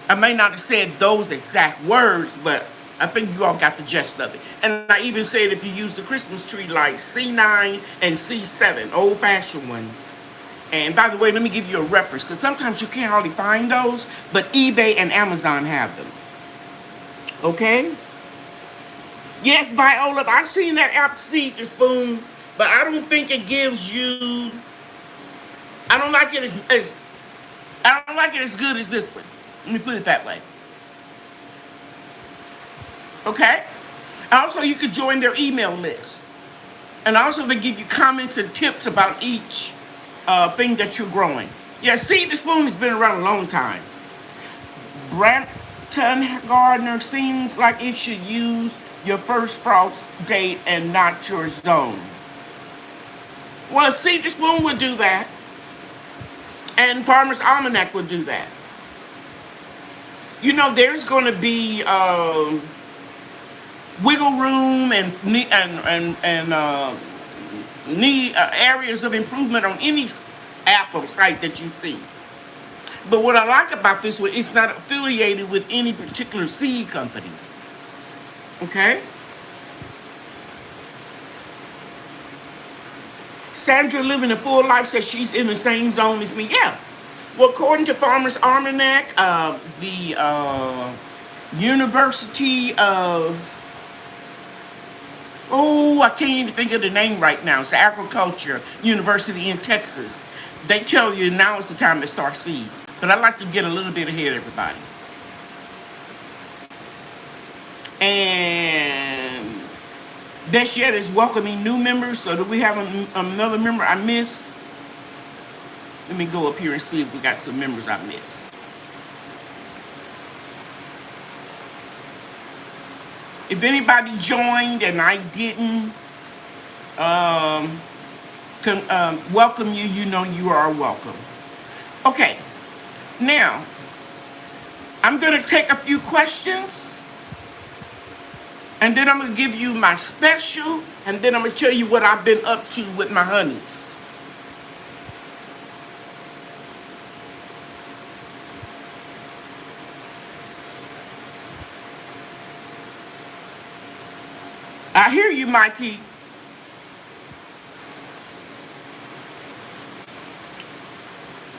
I may not have said those exact words, but I think you all got the gist of it. And I even said if you use the Christmas tree lights, C9 and C7, old-fashioned ones. And by the way, let me give you a reference, because sometimes you can't hardly find those, but eBay and Amazon have them. Okay? Yes, Viola, I've seen that apple seed spoon, but I don't think it gives you, I don't like it as good as this one. Let me put it that way. Okay? Also, you could join their email list. And also, they give you comments and tips about each thing that you're growing. Yeah, Seed the Spoon has been around a long time. Brampton Gardener seems like it should use your first frost date and not your zone. Well, Seed the Spoon would do that. And Farmer's Almanac would do that. You know, there's going to be wiggle room and areas of improvement on any Apple site that you see. But what I like about this one, it's not affiliated with any particular seed company. Okay? Sandra living a full life says she's in the same zone as me. Yeah. Well, according to Farmer's Almanac, the University of, I can't even think of the name right now. It's Agriculture University in Texas. They tell you now is the time to start seeds. But I like to get a little bit ahead of everybody. And best yet is welcoming new members. So do we have another member I missed? Let me go up here and see if we got some members I missed. If anybody joined and I didn't welcome you, you know you are welcome. Okay, now I'm going to take a few questions, and then I'm going to give you my special, and then I'm going to tell you what I've been up to with my honeys. hear you, Mighty.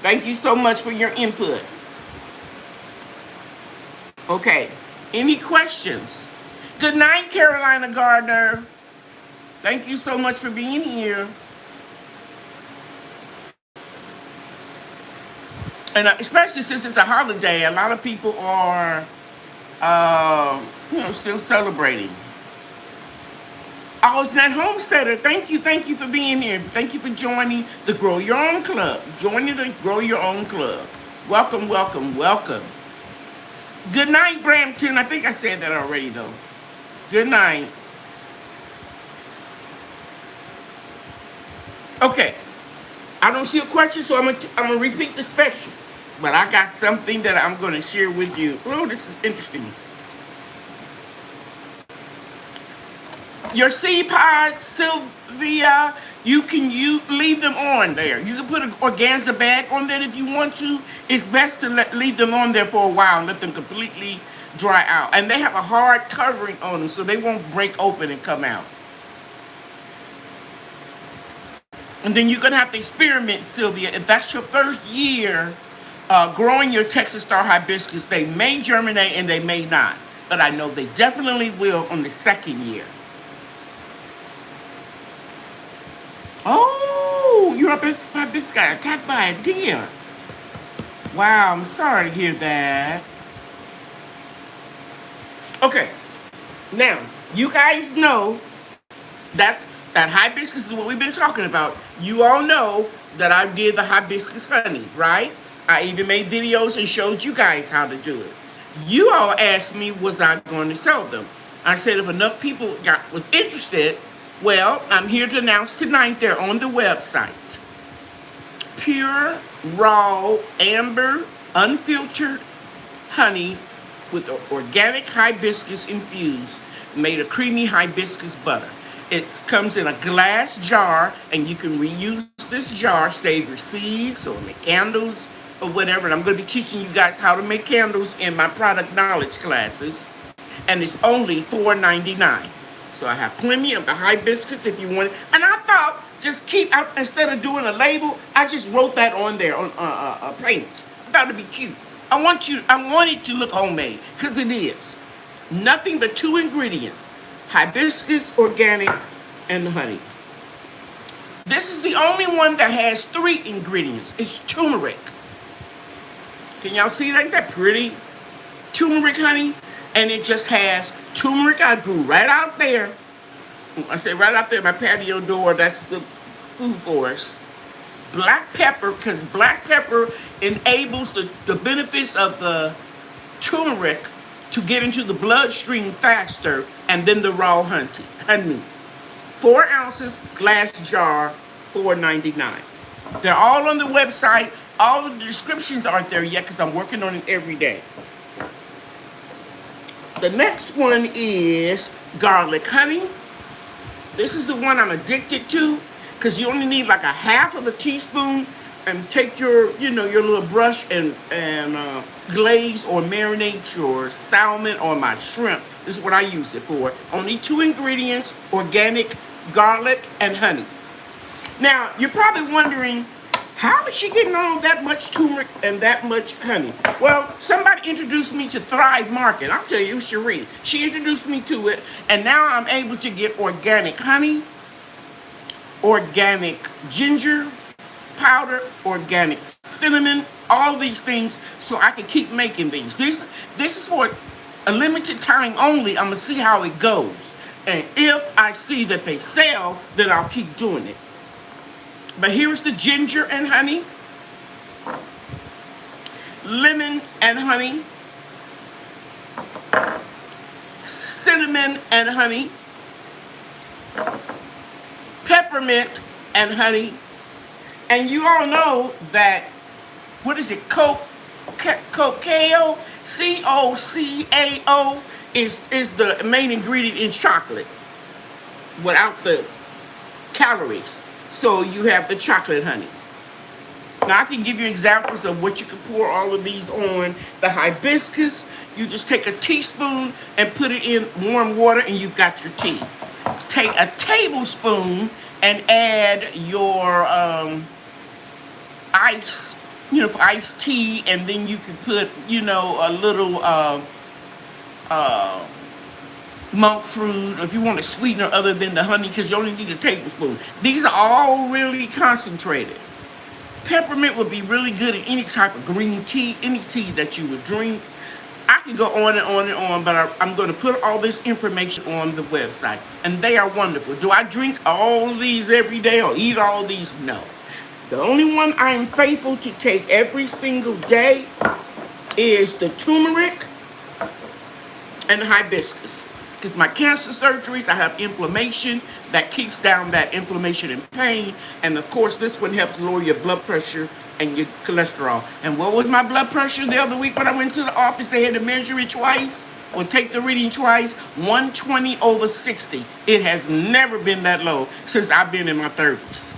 Thank you so much for your input. Okay, any questions? Good night, Carolina Gardner. Thank you so much for being here. And especially since it's a holiday, a lot of people are, still celebrating. Osnet Homesteader, thank you for being here. Thank you for joining the Grow Your Own Club. Joining the Grow Your Own Club. Welcome, welcome, welcome. Good night, Brampton. I think I said that already, though. Good night. Okay. I don't see a question, so I'm gonna repeat the special. But I got something that I'm going to share with you. Oh, this is interesting. Your seed pods, Sylvia, you leave them on there. You can put an organza bag on there if you want to. It's best to leave them on there for a while and let them completely dry out. And they have a hard covering on them so they won't break open and come out. And then you're going to have to experiment, Sylvia. If that's your first year growing your Texas Star Hibiscus, they may germinate and they may not. But I know they definitely will on the second year. Oh, your hibiscus got attacked by a deer. Wow, I'm sorry to hear that. Okay, now, you guys know that hibiscus is what we've been talking about. You all know that I did the hibiscus honey, right? I even made videos and showed you guys how to do it. You all asked me, was I going to sell them? I said if enough people was interested, well, I'm here to announce tonight they're on the website. Pure, raw, amber, unfiltered honey with organic hibiscus infused, made of creamy hibiscus butter. It comes in a glass jar, and you can reuse this jar, save your seeds or make candles or whatever. And I'm going to be teaching you guys how to make candles in my product knowledge classes. And it's only $4.99. So I have plenty of the hibiscus if you want it. And I thought, just instead of doing a label, I just wrote that on there on a paint. I thought it'd be cute. I want it to look homemade, because it is. Nothing but 2 ingredients: hibiscus, organic, and honey. This is the only one that has 3 ingredients. It's turmeric. Can y'all see that? Ain't that pretty? Turmeric honey. And it just has turmeric I grew right out there. I say right out there, my patio door. That's the food forest. Black pepper, because black pepper enables the benefits of the turmeric to get into the bloodstream faster, and then the raw honey. 4 ounces, glass jar, $4.99. They're all on the website. All of the descriptions aren't there yet because I'm working on it every day. The next one is garlic honey. This is the one I'm addicted to, because you only need like a half of a teaspoon, and take your little brush and glaze or marinate your salmon or my shrimp. This is what I use it for. Only 2 ingredients: organic garlic and honey. Now, you're probably wondering, how is she getting on that much turmeric and that much honey? Well, somebody introduced me to Thrive Market. I'll tell you, Cheryl. She introduced me to it, and now I'm able to get organic honey, organic ginger powder, organic cinnamon, all these things, so I can keep making these. This is for a limited time only. I'm going to see how it goes. And if I see that they sell, then I'll keep doing it. But here's the ginger and honey, lemon and honey, cinnamon and honey, peppermint and honey. And you all know that, what is it, Cacao, COCAO is the main ingredient in chocolate without the calories. So you have the chocolate honey. Now I can give you examples of what you can pour all of these on. The hibiscus, you just take a teaspoon and put it in warm water, and you've got your tea. take a tablespoon and add your ice, for iced tea, and then you can put, a little monk fruit, if you want a sweetener other than the honey, because you only need a tablespoon. These are all really concentrated. Peppermint would be really good in any type of green tea, any tea that you would drink. I can go on and on and on, but I'm going to put all this information on the website, and they are wonderful. Do I drink all these every day or eat all these? No. The only one I am faithful to take every single day is the turmeric and the hibiscus. Because my cancer surgeries, I have inflammation that keeps down that inflammation and pain. And of course, this one helps lower your blood pressure and your cholesterol. And what was my blood pressure the other week when I went to the office? They had to measure it twice or take the reading twice. 120/60. It has never been that low since I've been in my 30s.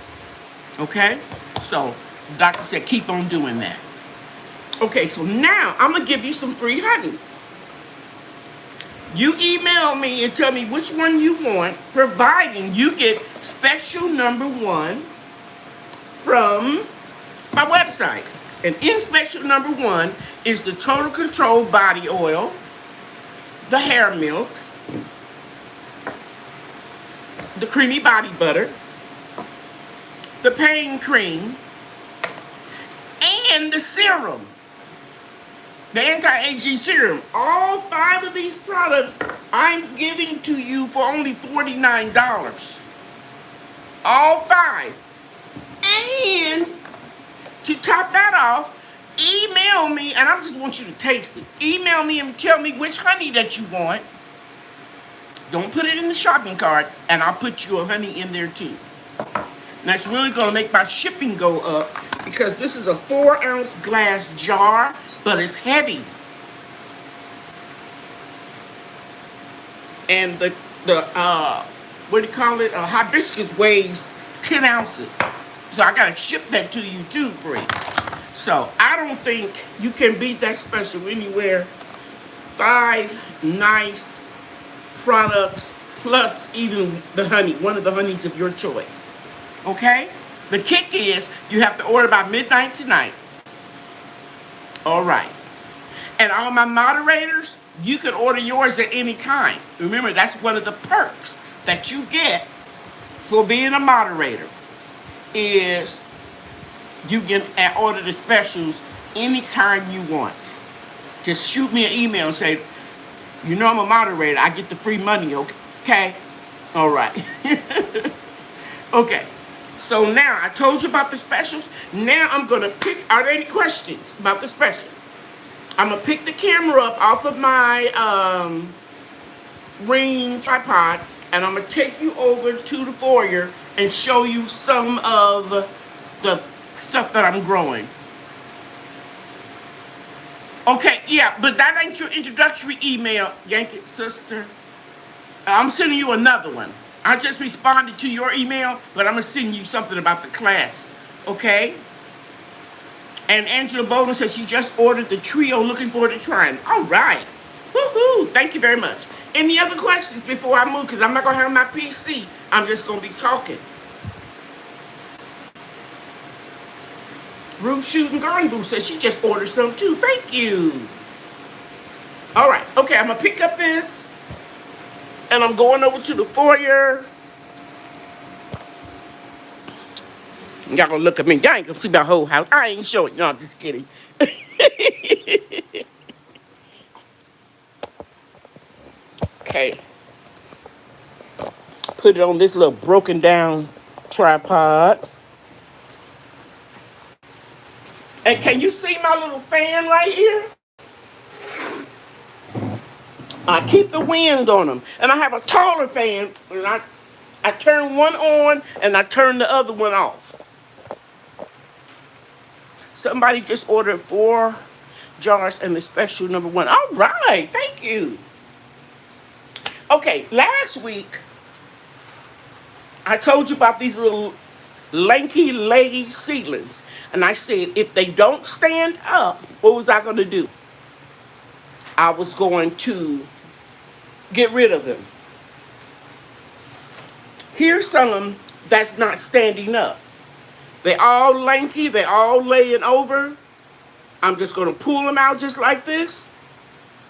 Okay? So, the doctor said keep on doing that. Okay, so now I'm going to give you some free honey. You email me and tell me which one you want, providing you get special number 1 from my website. And in special number 1 is the Total Control Body Oil, the hair milk, the creamy body butter, the pain cream, and the serum. The anti-aging serum. All 5 of these products I'm giving to you for only $49. All 5. And to top that off, email me, and I just want you to taste it. Email me and tell me which honey that you want. Don't put it in the shopping cart, and I'll put you a honey in there too. That's really going to make my shipping go up because this is a 4-ounce glass jar, but it's heavy. And the what do you call it? Hibiscus weighs 10 ounces. So I got to ship that to you too free. So I don't think you can beat that special anywhere. 5 nice products plus even the honey, one of the honeys of your choice. Okay? The kick is you have to order by midnight tonight. All right. And all my moderators, you can order yours at any time. Remember, that's one of the perks that you get for being a moderator is you can order the specials anytime you want. Just shoot me an email and say, I'm a moderator. I get the free money, okay? All right. Okay. So now, I told you about the specials. Now I'm going to pick, are there any questions about the special? I'm going to pick the camera up off of my Ring tripod, and I'm going to take you over to the foyer and show you some of the stuff that I'm growing. Okay, yeah, but that ain't your introductory email, Yankee sister. I'm sending you another one. I just responded to your email, but I'm going to send you something about the classes, okay? And Angela Bowden says she just ordered the trio, looking forward to trying. All right. Woohoo! Thank you very much. Any other questions before I move? Because I'm not going to have my PC. I'm just going to be talking. Root Shooting Garden Boo says she just ordered some too. Thank you. All right. Okay, I'm going to pick up this. And I'm going over to the foyer. Y'all gonna look at me. Y'all ain't gonna see my whole house. I ain't showing. No, I'm just kidding. Okay. Put it on this little broken down tripod. And can you see my little fan right here? I keep the wind on them. And I have a taller fan. And I turn one on and I turn the other one off. Somebody just ordered 4 jars and the special number 1. All right. Thank you. Okay. Last week, I told you about these little lanky, leggy seedlings. And I said, if they don't stand up, what was I going to do? I was going to get rid of them. Here's some that's not standing up. They all lanky, they all laying over. I'm just gonna pull them out just like this,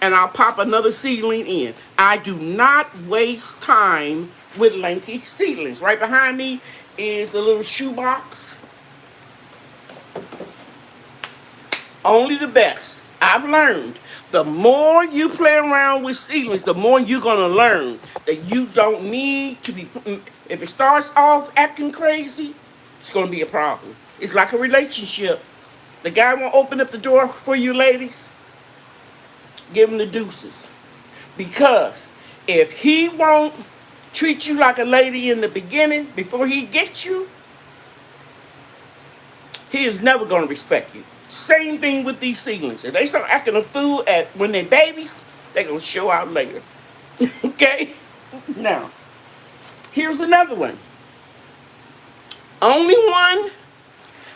and I'll pop another seedling in. I do not waste time with lanky seedlings. Right behind me is a little shoebox. Only the best. I've learned the more you play around with seedlings, the more you're gonna learn that you don't need to be, if it starts off acting crazy, it's gonna be a problem. It's like a relationship. The guy won't open up the door for you ladies, give him the deuces. Because if he won't treat you like a lady in the beginning, before he gets you, he is never gonna respect you. Same thing with these seedlings. If they start acting a fool when they're babies, they're going to show out later. Okay? Now, here's another one. Only one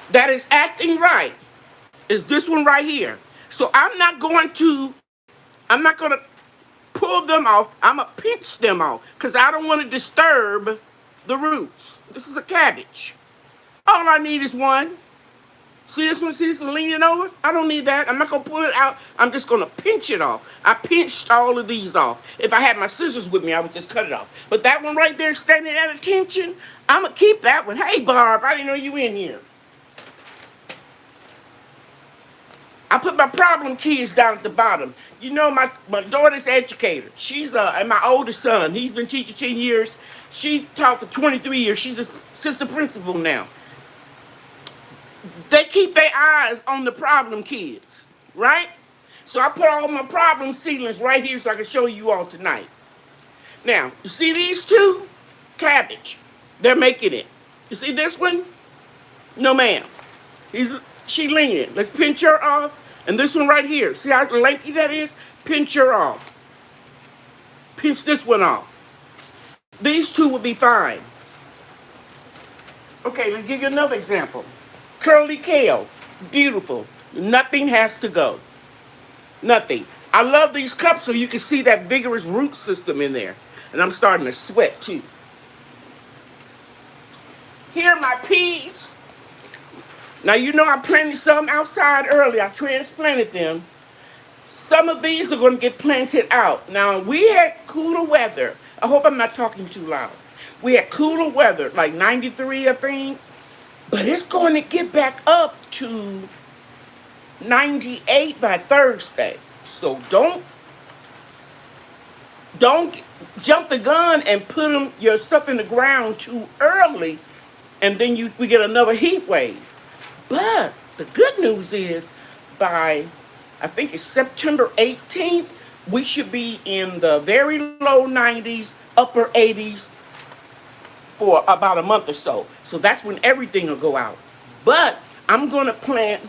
that is acting right is this one right here. So I'm not going to pull them off. I'm going to pinch them off because I don't want to disturb the roots. This is a cabbage. All I need is one. See this one? See this one leaning over? I don't need that. I'm not going to pull it out. I'm just going to pinch it off. I pinched all of these off. If I had my scissors with me, I would just cut it off. But that one right there standing at attention, I'm going to keep that one. Hey, Barb, I didn't know you were in here. I put my problem kids down at the bottom. You know, my daughter's educator. She's, and my oldest son, he's been teaching 10 years. She taught for 23 years. She's assistant principal now. They keep their eyes on the problem kids, right? So I put all my problem seedlings right here so I can show you all tonight. Now, you see these two? Cabbage. They're making it. You see this one? No, ma'am. She leaning. Let's pinch her off. And this one right here. See how lanky that is? Pinch her off. Pinch this one off. These two will be fine. Okay, let's give you another example. Curly kale, beautiful. Nothing has to go. Nothing. I love these cups so you can see that vigorous root system in there. And I'm starting to sweat too. Here are my peas. Now you know I planted some outside early. I transplanted them. Some of these are going to get planted out. Now we had cooler weather. I hope I'm not talking too loud. We had cooler weather, like 93 I think. But it's going to get back up to 98 by Thursday. So don't jump the gun and put your stuff in the ground too early, and then we get another heat wave. But the good news is by, I think it's September 18th, we should be in the very low 90s, upper 80s, for about a month or so. So that's when everything will go out. But I'm going to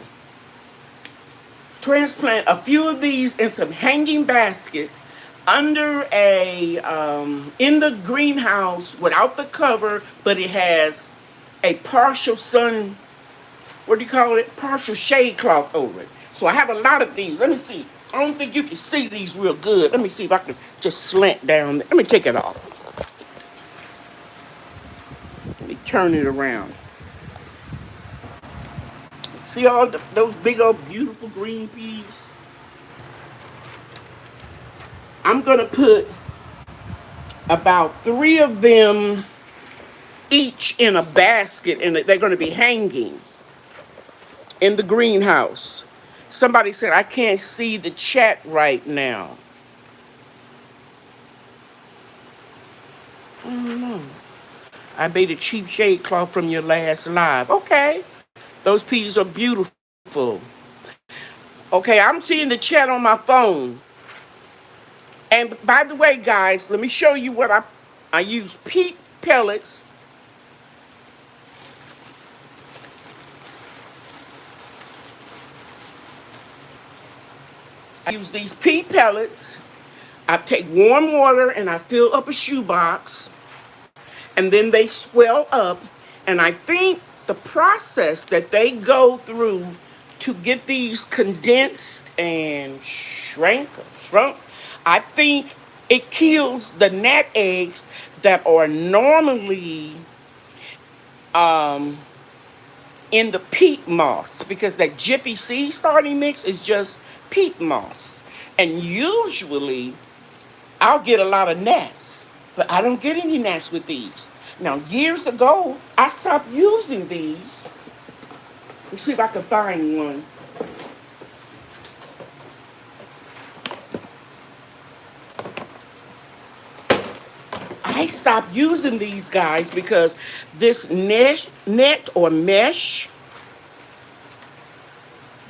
transplant a few of these in some hanging baskets under in the greenhouse without the cover, but it has a partial partial shade cloth over it. So I have a lot of these. Let me see. I don't think you can see these real good. Let me see if I can just slant down there. Let me take it off. Let me turn it around. See all those big old beautiful green peas? I'm going to put about 3 of them each in a basket, and they're going to be hanging in the greenhouse. Somebody said, I can't see the chat right now. I don't know. I made a cheap shade cloth from your last live. Okay. Those peas are beautiful. Okay, I'm seeing the chat on my phone. And by the way, guys, let me show you what I use peat pellets. I use these peat pellets. I take warm water and I fill up a shoebox. And then they swell up. And I think the process that they go through to get these condensed and shrunk, I think it kills the gnat eggs that are normally in the peat moss, because that Jiffy Seed starting mix is just peat moss. And usually I'll get a lot of gnats, but I don't get any gnats with these. Now, years ago, I stopped using these. Let's see if I can find one. I stopped using these guys because this net or mesh.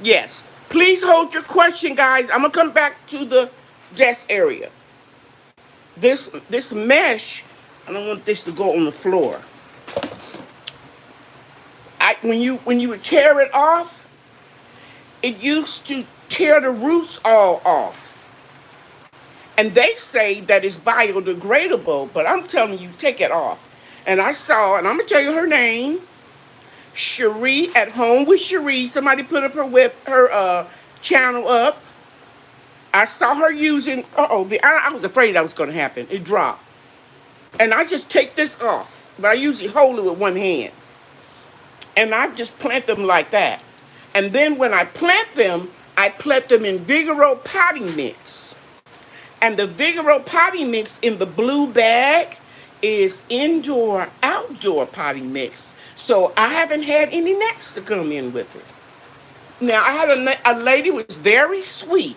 Yes. Please hold your question, guys. I'm going to come back to the desk area. This mesh, I don't want this to go on the floor. When you would tear it off, it used to tear the roots all off. And they say that it's biodegradable, but I'm telling you, take it off. And I saw, and I'm going to tell you her name, Cheryl at Home with Cheryl. Somebody put up her channel up. I saw her using, I was afraid that was going to happen. It dropped. And I just take this off, but I usually hold it with one hand. And I just plant them like that. And then when I plant them in Vigoro potting mix. And the Vigoro potting mix in the blue bag is indoor-outdoor potting mix. So I haven't had any gnats to come in with it. Now, I had a lady who was very sweet.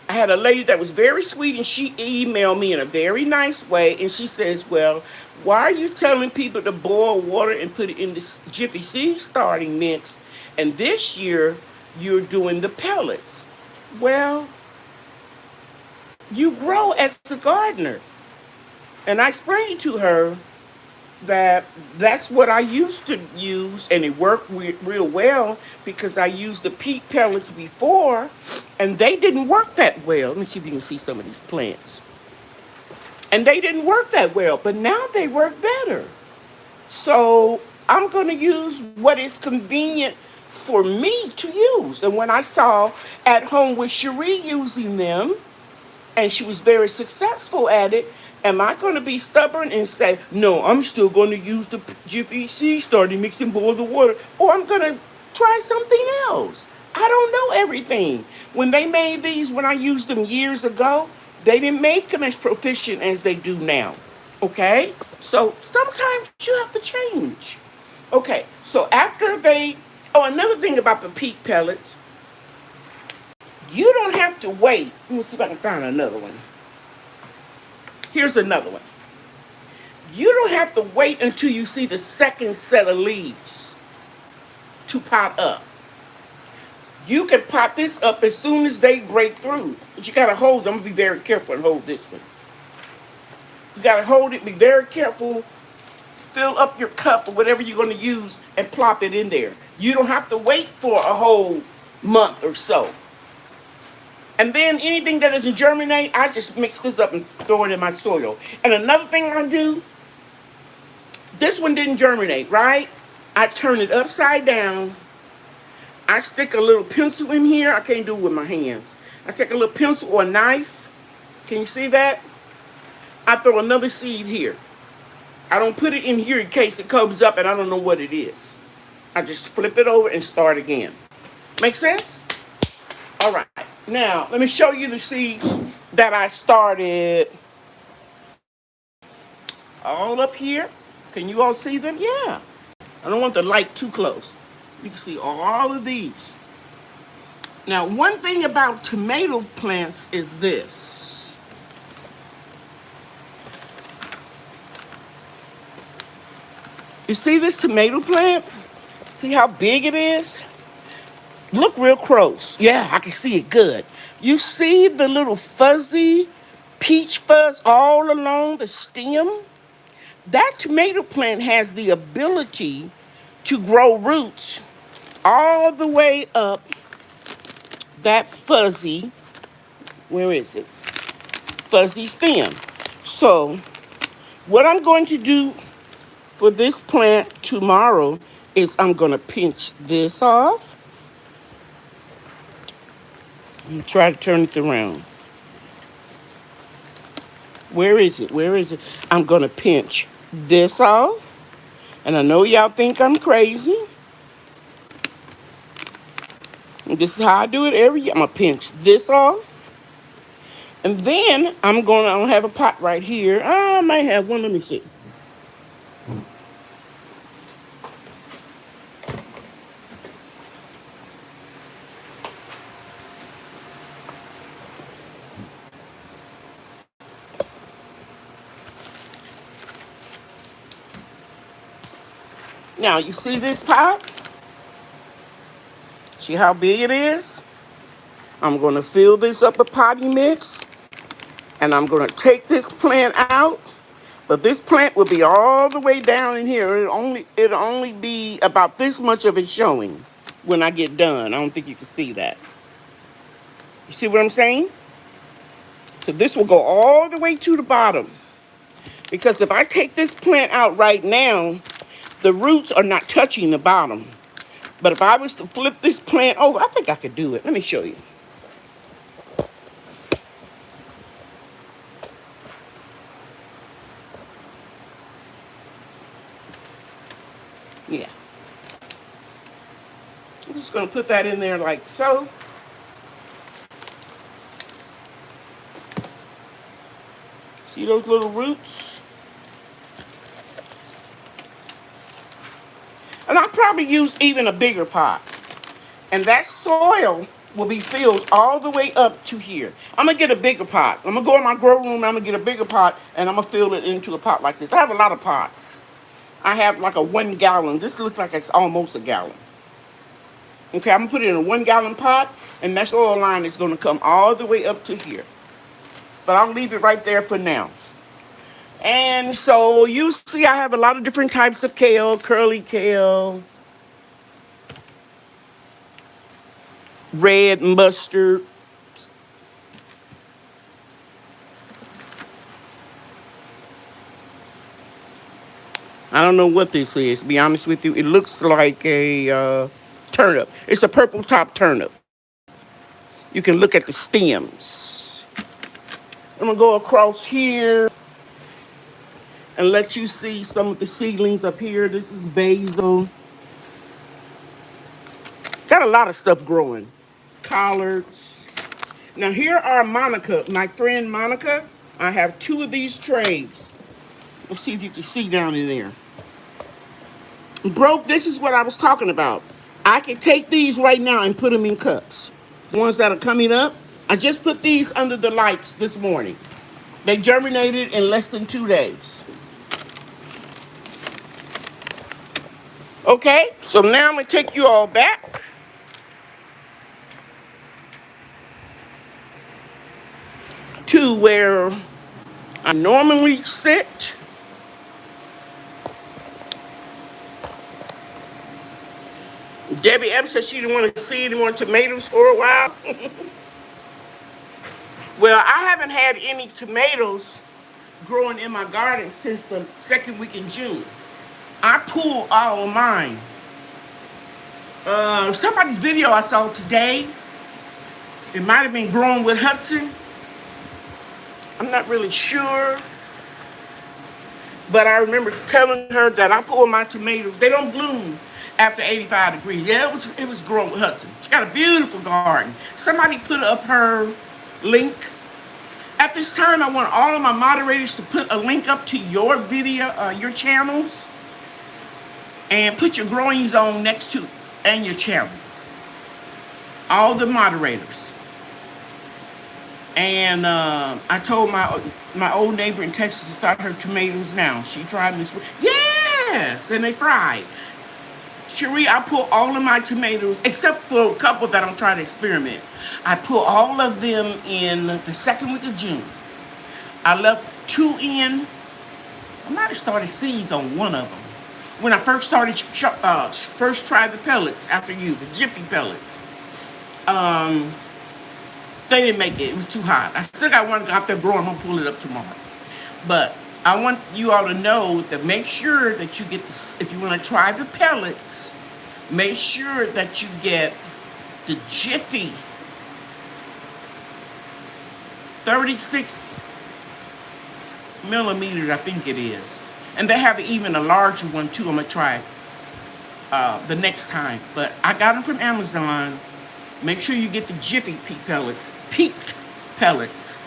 I had a lady that was very sweet, and she emailed me in a very nice way, and she says, well, why are you telling people to boil water and put it in this Jiffy Seed starting mix, and this year you're doing the pellets? Well, you grow as a gardener. And I explained to her that that's what I used to use, and it worked real well because I used the peat pellets before, and they didn't work that well. Let me see if you can see some of these plants. And they didn't work that well, but now they work better. So I'm going to use what is convenient for me to use. And when I saw At Home with Cherie using them, and she was very successful at it, am I going to be stubborn and say, no, I'm still going to use the Jiffy Seed starting mix and boil the water, or I'm going to try something else? I don't know everything. When they made these, when I used them years ago, they didn't make them as proficient as they do now. Okay? So sometimes you have to change. Okay, so after they... Oh, another thing about the peat pellets, you don't have to wait. Let me see if I can find another one. Here's another one. You don't have to wait until you see the second set of leaves to pot up. You can pot this up as soon as they break through. But you got to hold them. I'm going to be very careful and hold this one. You got to hold it, be very careful. Fill up your cup or whatever you're going to use and plop it in there. You don't have to wait for a whole month or so. And then anything that doesn't germinate, I just mix this up and throw it in my soil. And another thing I do, this one didn't germinate, right? I turn it upside down. I stick a little pencil in here. I can't do it with my hands. I take a little pencil or a knife. Can you see that? I throw another seed here. I don't put it in here in case it comes up and I don't know what it is. I just flip it over and start again. Make sense? All right. Now, let me show you the seeds that I started all up here. Can you all see them? Yeah. I don't want the light too close. You can see all of these. Now, one thing about tomato plants is this. You see this tomato plant? See how big it is? Look real close. Yeah, I can see it good. You see the little fuzzy peach fuzz all along the stem? That tomato plant has the ability to grow roots all the way up that fuzzy, where is it? Fuzzy stem. So, what I'm going to do for this plant tomorrow is I'm going to pinch this off. I'm going to try to turn it around. Where is it? Where is it? I'm going to pinch this off. And I know y'all think I'm crazy. And this is how I do it every year. I'm going to pinch this off. And then I don't have a pot right here. I might have one. Let me see. Now, you see this pot? See how big it is? I'm going to fill this up with potting mix. And I'm going to take this plant out. But this plant will be all the way down in here. It'll only be about this much of it showing when I get done. I don't think you can see that. You see what I'm saying? So this will go all the way to the bottom. Because if I take this plant out right now, the roots are not touching the bottom. But if I was to flip this plant over, I think I could do it. Let me show you. Yeah. I'm just going to put that in there like so. See those little roots? And I'll probably use even a bigger pot. And that soil will be filled all the way up to here. I'm going to get a bigger pot. I'm going to go in my grow room and I'm going to get a bigger pot and I'm going to fill it into a pot like this. I have a lot of pots. I have like a 1 gallon. This looks like it's almost a gallon. Okay, I'm going to put it in a 1 gallon pot and that soil line is going to come all the way up to here. But I'll leave it right there for now. And so you see I have a lot of different types of kale, curly kale, red mustard. I don't know what this is, to be honest with you. It looks like a turnip. It's a purple top turnip. You can look at the stems. I'm going to go across here and let you see some of the seedlings up here. This is basil. Got a lot of stuff growing. Collards. Now here are Monica, my friend Monica. I have 2 of these trays. Let's see if you can see down in there. Broke, this is what I was talking about. I can take these right now and put them in cups. The ones that are coming up. I just put these under the lights this morning. They germinated in less than 2 days. Okay, so now I'm going to take you all back. To where I normally sit. Debbie Ebb said she didn't want to see any more tomatoes for a while. Well, I haven't had any tomatoes growing in my garden since the 2nd week in June. I pulled all of mine. Somebody's video I saw today, it might have been growing with Hudson. I'm not really sure. But I remember telling her that I pull my tomatoes. They don't bloom after 85 degrees. Yeah, it was growing with Hudson. She got a beautiful garden. Somebody put up her link. At this time, I want all of my moderators to put a link up to your video, your channels. And put your growing zone next to and your channel. All the moderators. And I told my old neighbor in Texas to start her tomatoes now. She tried them this week. Yes, and they fried. Cherie, I pull all of my tomatoes, except for a couple that I'm trying to experiment. I pull all of them in the 2nd week of June. I left 2 in. I might have started seeds on one of them. When I first started, first tried the pellets after the Jiffy pellets. They didn't make it. It was too hot. I still got one out there growing. I'm going to pull it up tomorrow. But I want you all to know that make sure that you get this. If you want to try the pellets, make sure that you get the Jiffy 36 millimeters, I think it is. And they have even a larger one too. I'm gonna try the next time. But I got them from Amazon. Make sure you get the Jiffy peaked pellets,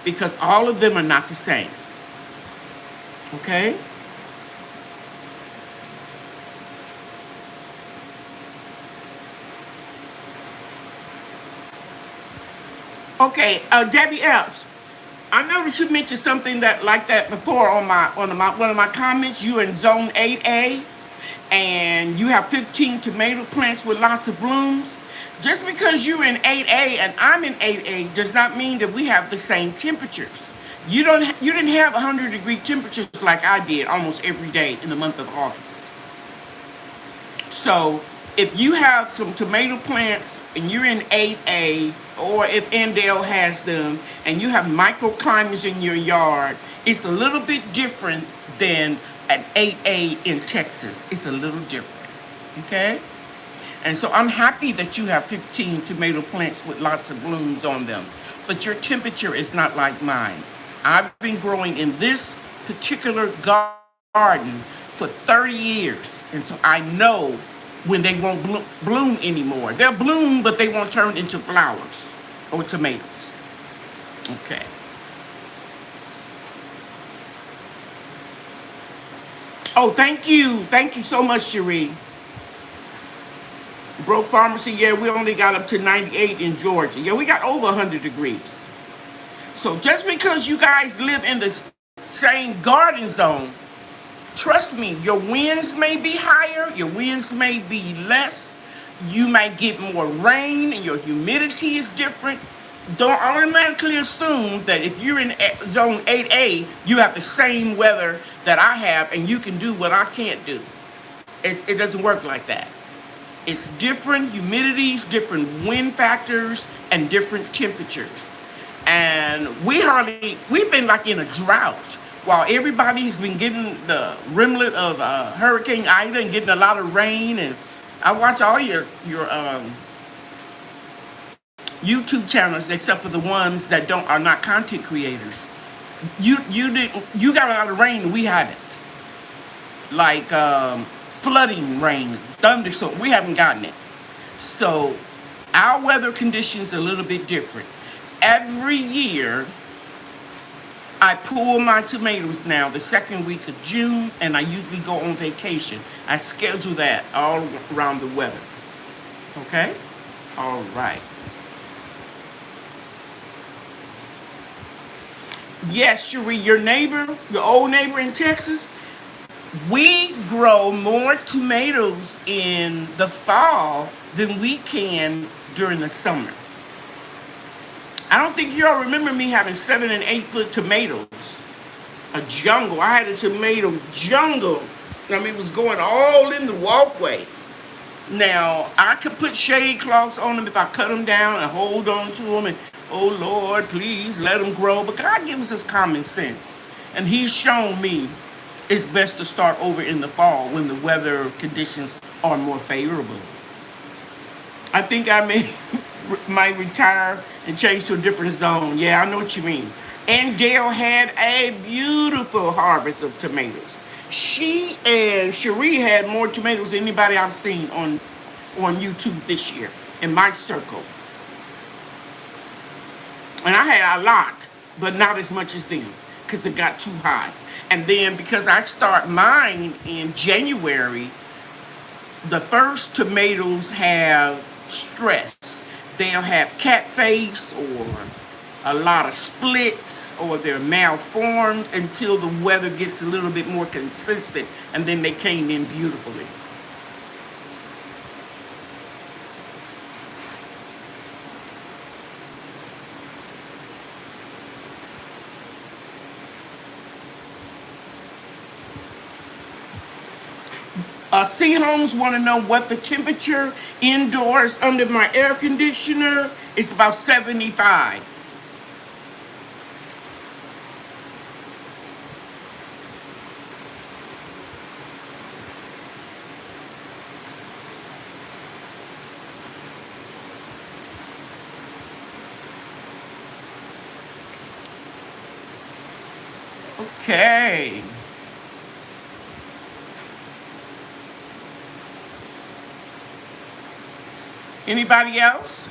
because all of them are not the same. Okay? Okay, Debbie Epps, I noticed you mentioned something that like that before on one of my comments. You're in zone 8A and you have 15 tomato plants with lots of blooms. Just because you're in 8A and I'm in 8A does not mean that we have the same temperatures. You didn't have 100-degree temperatures like I did almost every day in the month of August. So if you have some tomato plants and you're in 8A, or if Endale has them, and you have microclimates in your yard, it's a little bit different than an 8A in Texas. It's a little different, okay? And so I'm happy that you have 15 tomato plants with lots of blooms on them, but your temperature is not like mine. I've been growing in this particular garden for 30 years, and so I know when they won't bloom anymore. They'll bloom, but they won't turn into flowers or tomatoes. Okay. Oh, thank you. Thank you so much, Cherie. Broke Pharmacy, yeah, we only got up to 98 in Georgia. Yeah, we got over 100 degrees. So just because you guys live in the same garden zone, trust me, your winds may be higher, your winds may be less, you might get more rain, and your humidity is different. Don't automatically assume that if you're in zone 8A, you have the same weather that I have and you can do what I can't do. It doesn't work like that. It's different humidities, different wind factors, and different temperatures. And we've been like in a drought. While everybody's been getting the remnant of Hurricane Ida and getting a lot of rain, and I watch all your YouTube channels except for the ones that are not content creators. You got a lot of rain and we haven't. Like flooding rain, thunderstorm, we haven't gotten it. So our weather conditions are a little bit different. Every year I pull my tomatoes now the second week of June, and I usually go on vacation. I schedule that all around the weather. Okay? All right. Yes, Cherie, your old neighbor in Texas, we grow more tomatoes in the fall than we can during the summer. I don't think y'all remember me having 7 and 8 foot tomatoes. A jungle. I had a tomato jungle. I mean, it was going all in the walkway. Now, I could put shade cloths on them if I cut them down and hold on to them and, oh Lord, please let them grow. But God gives us common sense. And He's shown me it's best to start over in the fall when the weather conditions are more favorable. I think I might retire and change to a different zone. Yeah, I know what you mean. And Dale had a beautiful harvest of tomatoes. She and Cherie had more tomatoes than anybody I've seen on YouTube this year in my circle. And I had a lot, but not as much as them because it got too high. And then because I start mine in January, the first tomatoes have stress. They'll have cat face or a lot of splits, or they're malformed until the weather gets a little bit more consistent, and then they came in beautifully. C Homes want to know what the temperature indoors under my air conditioner is. About 75. Okay. Anybody else?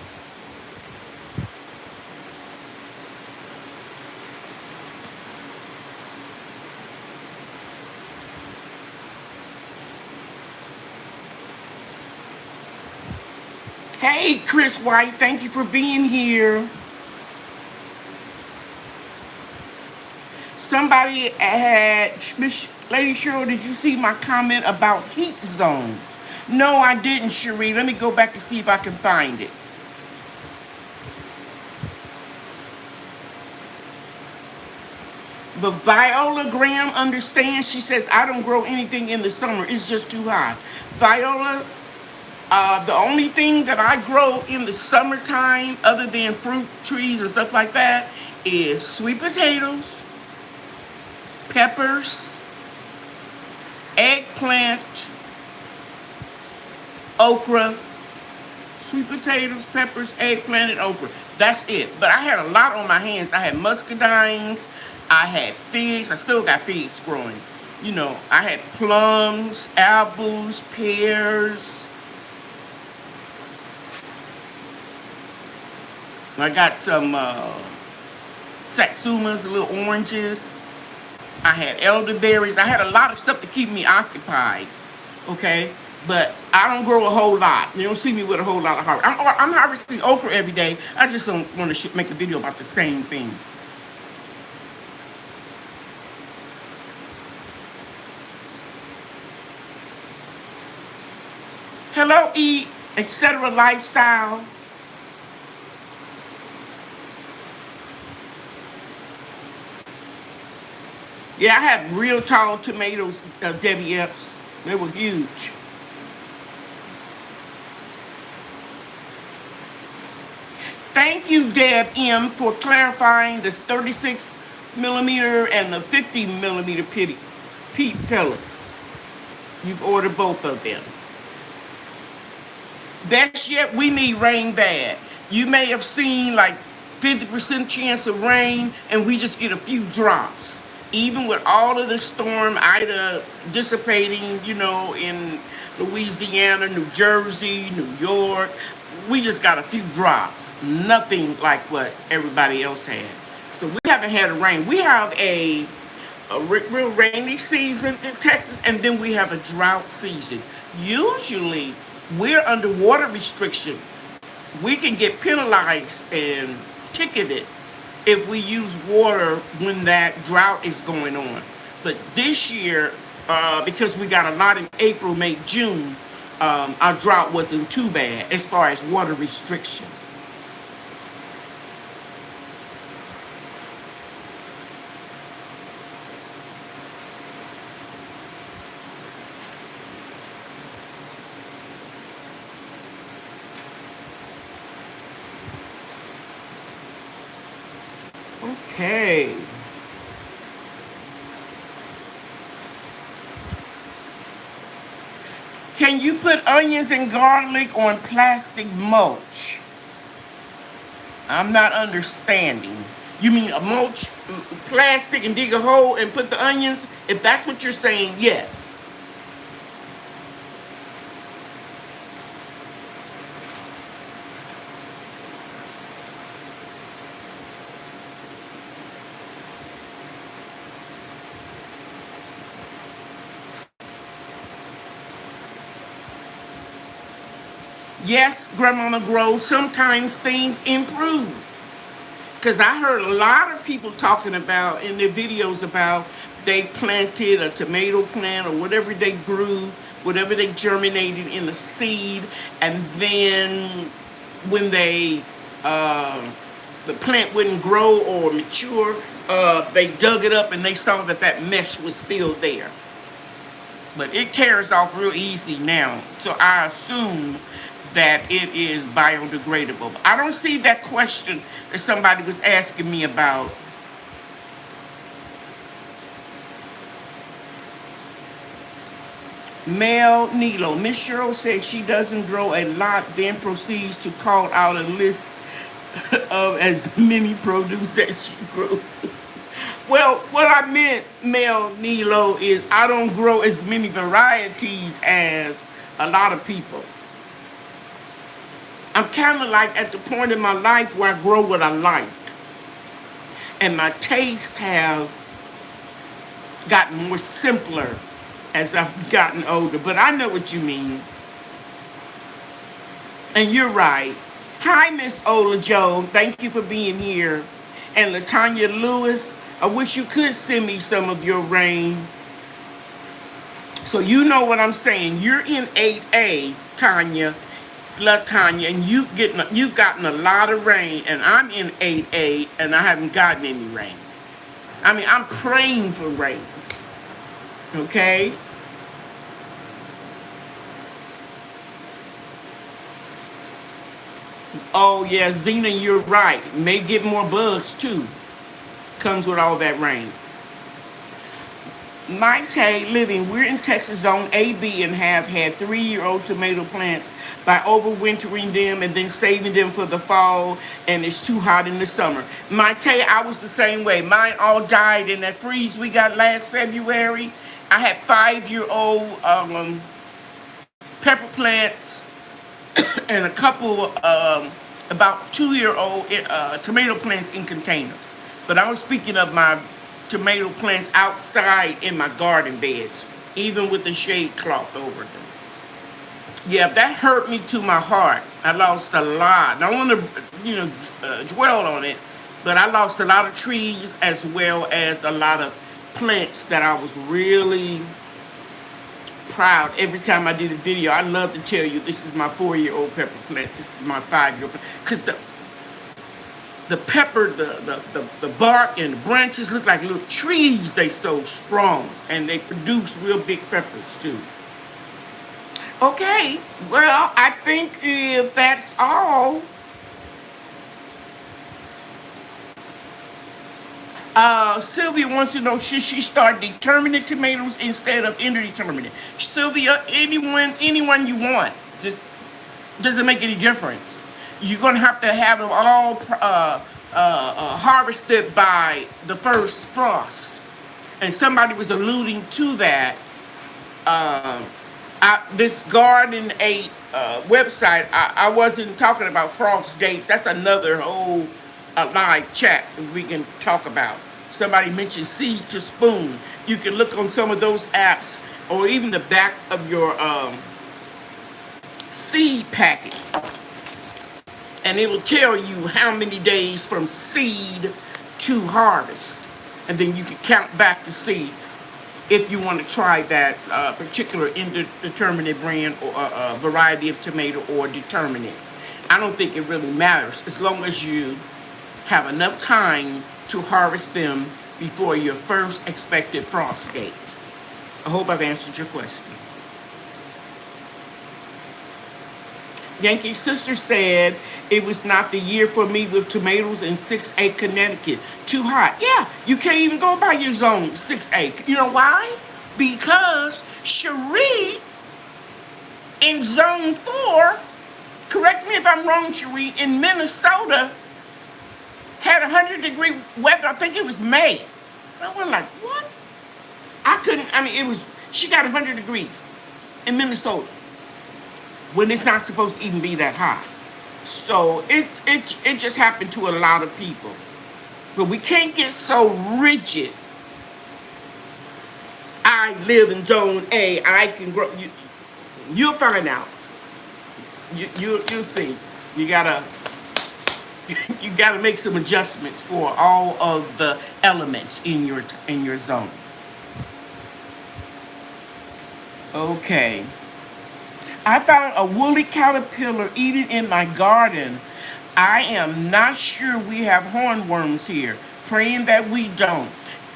Hey, Chris White, thank you for being here. Somebody had, Lady Cheryl, did you see my comment about heat zones? No, I didn't, Cherie. Let me go back and see if I can find it. But Viola Graham understands. She says, I don't grow anything in the summer. It's just too hot. Viola, the only thing that I grow in the summertime, other than fruit trees and stuff like that, is sweet potatoes, peppers, eggplant, okra, sweet potatoes, peppers, eggplant, and okra. That's it. But I had a lot on my hands. I had muscadines. I had figs. I still got figs growing. You know, I had plums, apples, pears. I got some satsumas, little oranges. I had elderberries. I had a lot of stuff to keep me occupied. Okay? But I don't grow a whole lot. You don't see me with a whole lot of harvest. I'm harvesting okra every day. I just don't want to make a video about the same thing. Hello, Eat, etc. Lifestyle. Yeah, I had real tall tomatoes, Debbie Epps. They were huge. Thank you, Deb M, for clarifying this 36 millimeter and the 50 millimeter peat pellets. You've ordered both of them. Best yet, we need rain bad. You may have seen like 50% chance of rain, and we just get a few drops. Even with all of the storm Ida dissipating, you know, in Louisiana, New Jersey, New York, we just got a few drops. Nothing like what everybody else had. So we haven't had a rain. We have a real rainy season in Texas, and then we have a drought season. Usually, we're under water restriction. We can get penalized and ticketed if we use water when that drought is going on. But this year, because we got a lot in April, May, June, our drought wasn't too bad as far as water restriction. Okay. Can you put onions and garlic on plastic mulch? I'm not understanding. You mean a mulch plastic and dig a hole and put the onions? If that's what you're saying, yes. Yes, Grandmama Grow, sometimes things improve. Because I heard a lot of people talking about in their videos about they planted a tomato plant or whatever they grew, whatever they germinated in a seed, and then when they the plant wouldn't grow or mature, they dug it up and they saw that that mesh was still there. But it tears off real easy now, so I assume that it is biodegradable. I don't see that question that somebody was asking me about. Mel Nilo. Miss Cheryl said she doesn't grow a lot, then proceeds to call out a list of as many produce that she grew. Well, what I meant, Mel Nilo, is I don't grow as many varieties as a lot of people. I'm kind of like at the point in my life where I grow what I like. And my tastes have gotten more simpler as I've gotten older. But I know what you mean. And you're right. Hi, Miss Ola Joe. Thank you for being here. And Latanya Lewis, I wish you could send me some of your rain. So you know what I'm saying. You're in 8A, Tanya, LaTanya, and you've gotten a lot of rain, and I'm in 8A, and I haven't gotten any rain. I mean, I'm praying for rain. Okay? Oh, yeah, Zena, you're right. May get more bugs, too. Comes with all that rain. Maite Living, we're in Texas Zone AB and have had 3-year-old tomato plants by overwintering them and then saving them for the fall, and it's too hot in the summer. Maite, I was the same way. Mine all died in that freeze we got last February. I had 5-year-old pepper plants and a couple about 2-year-old tomato plants in containers. But I was speaking of my tomato plants outside in my garden beds, even with the shade cloth over them. Yeah, that hurt me to my heart. I lost a lot. I don't want to, dwell on it, but I lost a lot of trees as well as a lot of plants that I was really proud. Every time I did a video, I love to tell you, this is my 4-year-old pepper plant. This is my 5-year-old plant. Because the pepper, the bark and the branches look like little trees. They so strong, and they produce real big peppers too. Okay, well, I think if that's all, Sylvia wants to know, should she start determinate tomatoes instead of indeterminate? Sylvia, anyone you want. Just doesn't make any difference. You're going to have them all harvested by the first frost. And somebody was alluding to that. This Garden 8 website, I wasn't talking about frost dates. That's another whole live chat we can talk about. Somebody mentioned seed to spoon. You can look on some of those apps or even the back of your seed packet. And it will tell you how many days from seed to harvest. And then you can count back the seed if you want to try that particular indeterminate brand or variety of tomato or determinate. I don't think it really matters as long as you have enough time to harvest them before your first expected frost date. I hope I've answered your question. Yankee Sister said, it was not the year for me with tomatoes in 6A Connecticut. Too hot. Yeah, you can't even go by your zone 6A. You know why? Because Cherie in zone 4, correct me if I'm wrong, Cherie, in Minnesota had 100-degree weather. I think it was May. I was like, what? She got 100 degrees in Minnesota when it's not supposed to even be that hot. So it just happened to a lot of people. But we can't get so rigid. I live in zone A. I can grow. You'll find out. You'll see. You gotta make some adjustments for all of the elements in your zone. Okay. I found a woolly caterpillar eating in my garden. I am not sure we have hornworms here. Praying that we don't.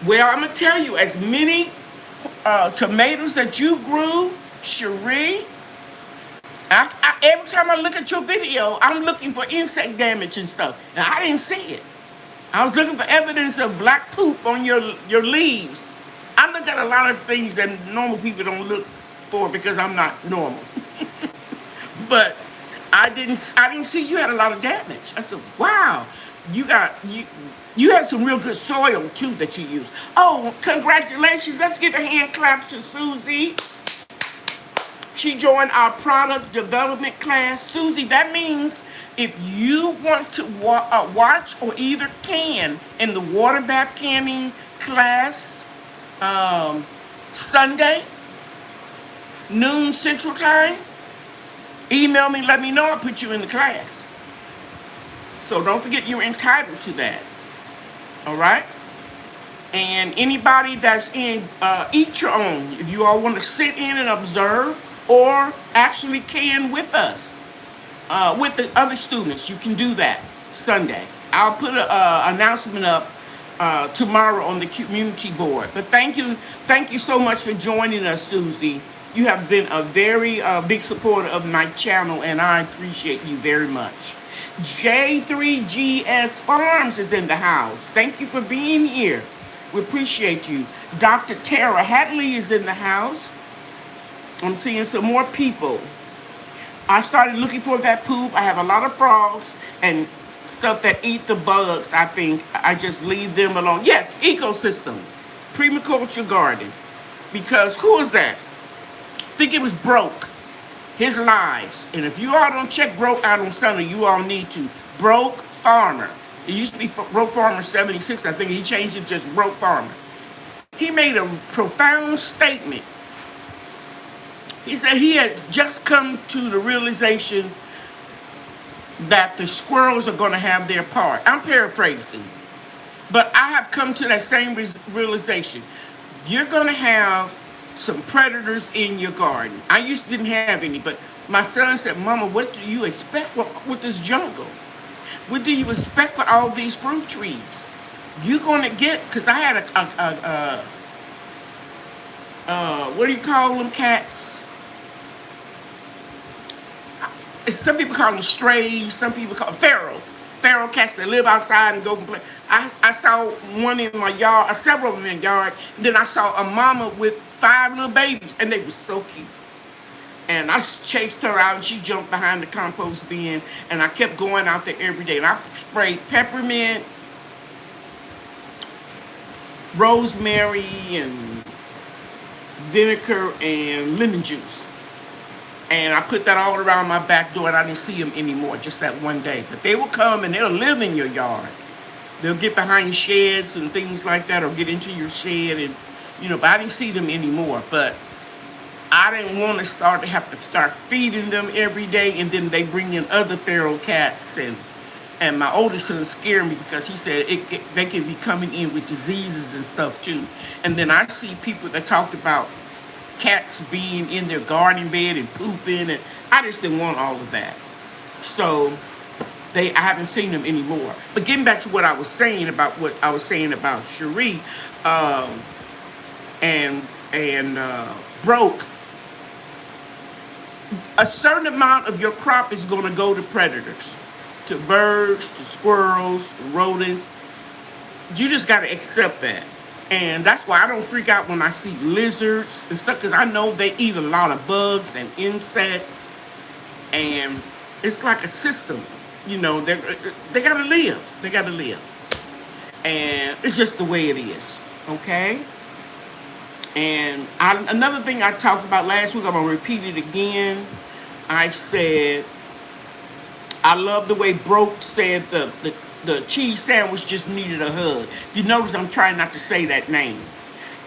Well, I'm going to tell you, as many tomatoes that you grew, Cherie, every time I look at your video, I'm looking for insect damage and stuff. And I didn't see it. I was looking for evidence of black poop on your leaves. I look at a lot of things that normal people don't look for because I'm not normal. But I didn't see you had a lot of damage. I said, wow. You had some real good soil too that you used. Oh, congratulations. Let's give a hand clap to Susie. She joined our product development class. Susie, that means if you want to watch or either can in the water bath canning class Sunday, noon Central Time, email me, let me know, I'll put you in the class. So don't forget you're entitled to that. All right? And anybody that's in eat your own, if you all want to sit in and observe or actually can with us, with the other students, you can do that Sunday. I'll put an announcement up tomorrow on the community board. But thank you so much for joining us, Susie. You have been a very big supporter of my channel, and I appreciate you very much. J3GS Farms is in the house. Thank you for being here. We appreciate you. Dr. Tara Hadley is in the house. I'm seeing some more people. I started looking for that poop. I have a lot of frogs and stuff that eat the bugs. I think I just leave them alone. Yes, ecosystem, permaculture garden. Because who is that? I think it was Broke. His lives. And if you all don't check Broke out on Sunday, you all need to. Broke Farmer. It used to be Broke Farmer 76. I think he changed it to just Broke Farmer. He made a profound statement. He said he had just come to the realization that the squirrels are going to have their part. I'm paraphrasing. But I have come to that same realization. You're going to have some predators in your garden. I used to didn't have any, but my son said, Mama, what do you expect with this jungle? What do you expect with all these fruit trees? You're going to get, because I had what do you call them cats? Some people call them strays, some people call them feral cats that live outside and go and play. I saw one in my yard, several of them in the yard. Then I saw a mama with 5 little babies, and they were so cute. And I chased her out, and she jumped behind the compost bin, and I kept going out there every day. And I sprayed peppermint, rosemary, and vinegar, and lemon juice. And I put that all around my back door, and I didn't see them anymore, just that one day. But they will come, and they'll live in your yard. They'll get behind sheds and things like that, or get into your shed, and but I didn't see them anymore. But I didn't want to have to start feeding them every day, and then they bring in other feral cats, and my oldest son scared me because he said they can be coming in with diseases and stuff too. And then I see people that talked about cats being in their garden bed and pooping, and I just didn't want all of that. So I haven't seen them anymore. But getting back to what I was saying about Cherie and Broke, a certain amount of your crop is going to go to predators, to birds, to squirrels, to rodents. You just got to accept that. And that's why I don't freak out when I see lizards and stuff, because I know they eat a lot of bugs and insects. And it's like a system. They got to live. They got to live. And it's just the way it is. Okay? And another thing I talked about last week, I'm going to repeat it again. I said, I love the way Broke said the cheese sandwich just needed a hug. If you notice, I'm trying not to say that name.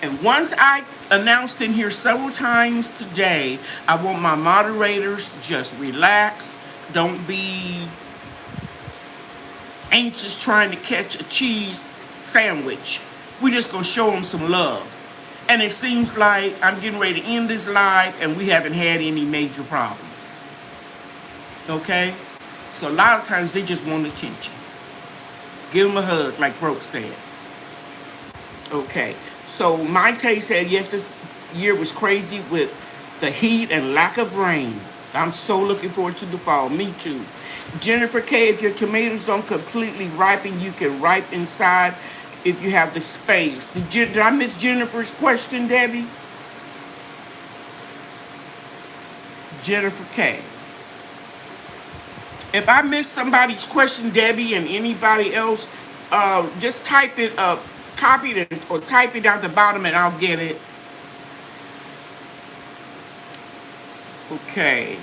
And once I announced in here several times today, I want my moderators to just relax. Don't be anxious trying to catch a cheese sandwich. We're just going to show them some love. And it seems like I'm getting ready to end this live, and we haven't had any major problems. Okay? So a lot of times they just want attention. Give them a hug, like Broke said. Okay. So Maite said, yes, this year was crazy with the heat and lack of rain. I'm so looking forward to the fall. Me too. Jennifer K., if your tomatoes don't completely ripen, you can ripe inside if you have the space. Did I miss Jennifer's question, Debbie? Jennifer K. If I miss somebody's question, Debbie and anybody else, just type it up, copy it, or type it down the bottom and I'll get it. Okay.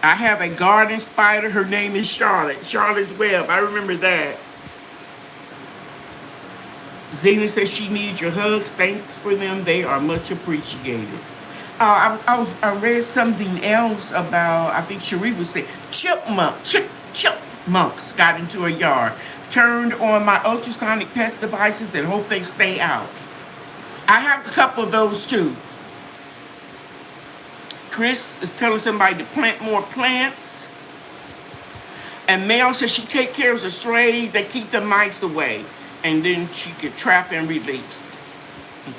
I have a garden spider. Her name is Charlotte. Charlotte's Web. I remember that. Zena says she needs your hugs. Thanks for them. They are much appreciated. I read something else about, I think Cheryl would say, chipmunks got into a yard. Turned on my ultrasonic pest devices and hope they stay out. I have a couple of those too. Chris is telling somebody to plant more plants. And Mel says she take care of the strays that keep the mice away. And then she could trap and release.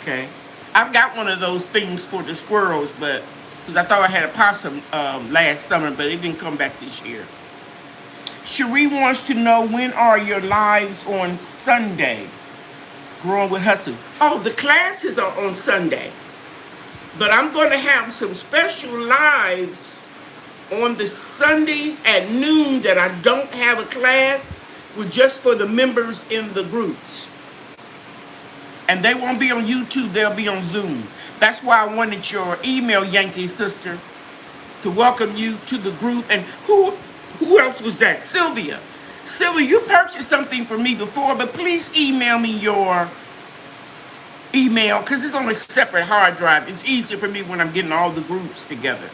Okay. I've got one of those things for the squirrels, but because I thought I had a possum last summer, but it didn't come back this year. Cherie wants to know, when are your lives on Sunday? Growing with Hudson. Oh, the classes are on Sunday. But I'm going to have some special lives on the Sundays at noon that I don't have a class, with just for the members in the groups. And they won't be on YouTube, they'll be on Zoom. That's why I wanted your email, Yankee sister, to welcome you to the group. And who else was that? Sylvia. Sylvia, you purchased something for me before, but please email me your email, because it's on a separate hard drive. It's easier for me when I'm getting all the groups together.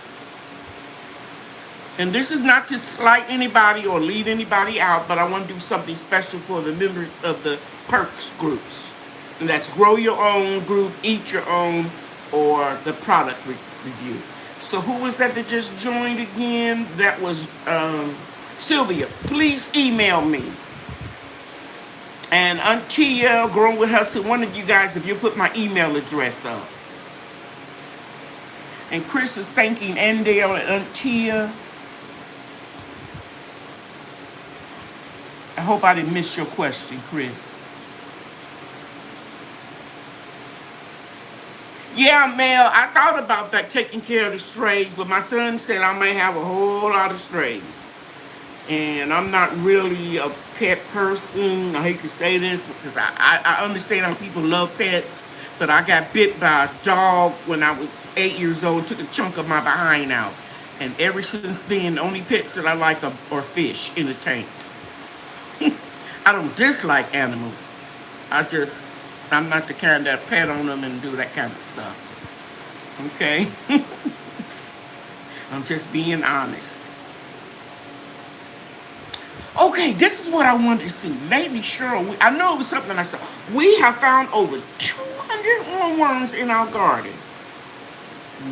And this is not to slight anybody or leave anybody out, but I want to do something special for the members of the perks groups. And that's grow your own group, eat your own, or the product review. So who was that just joined again? That was Sylvia. Please email me. And Auntie Growing with Hudson, one of you guys, if you put my email address up. And Chris is thanking Andale and Auntie. I hope I didn't miss your question, Chris. Yeah, Mel, I thought about that, taking care of the strays, but my son said I may have a whole lot of strays. And I'm not really a pet person. I hate to say this because I understand how people love pets, but I got bit by a dog when I was 8 years old, took a chunk of my behind out. And ever since then, the only pets that I like are fish in a tank. I don't dislike animals. I'm not the kind that pet on them and do that kind of stuff. Okay? I'm just being honest. Okay, this is what I wanted to see. Lady Cheryl, I know it was something I saw. We have found over 200 hornworms in our garden.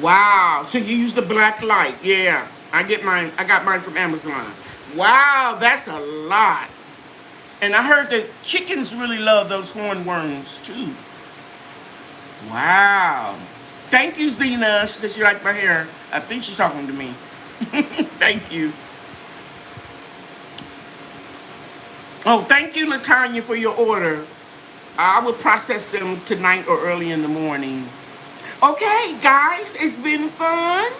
Wow. So you use the black light. Yeah. I got mine from Amazon. Wow, that's a lot. And I heard that chickens really love those hornworms too. Wow. Thank you, Zena. She said she liked my hair. I think she's talking to me. Thank you. Oh, thank you, Latanya, for your order. I will process them tonight or early in the morning. Okay, guys, it's been fun.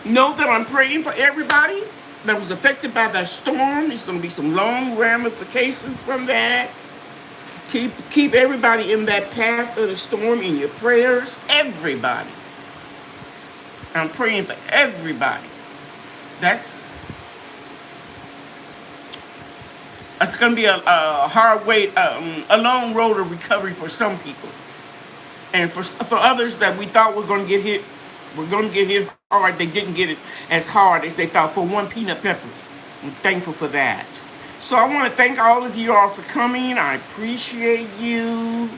Know that I'm praying for everybody that was affected by that storm. There's going to be some long ramifications from that. Keep everybody in that path of the storm in your prayers. Everybody. I'm praying for everybody. It's going to be a hard way, a long road of recovery for some people. And for others that we thought were going to get hit hard, they didn't get it as hard as they thought. For one, peanut peppers. I'm thankful for that. So I want to thank all of you all for coming. I appreciate you.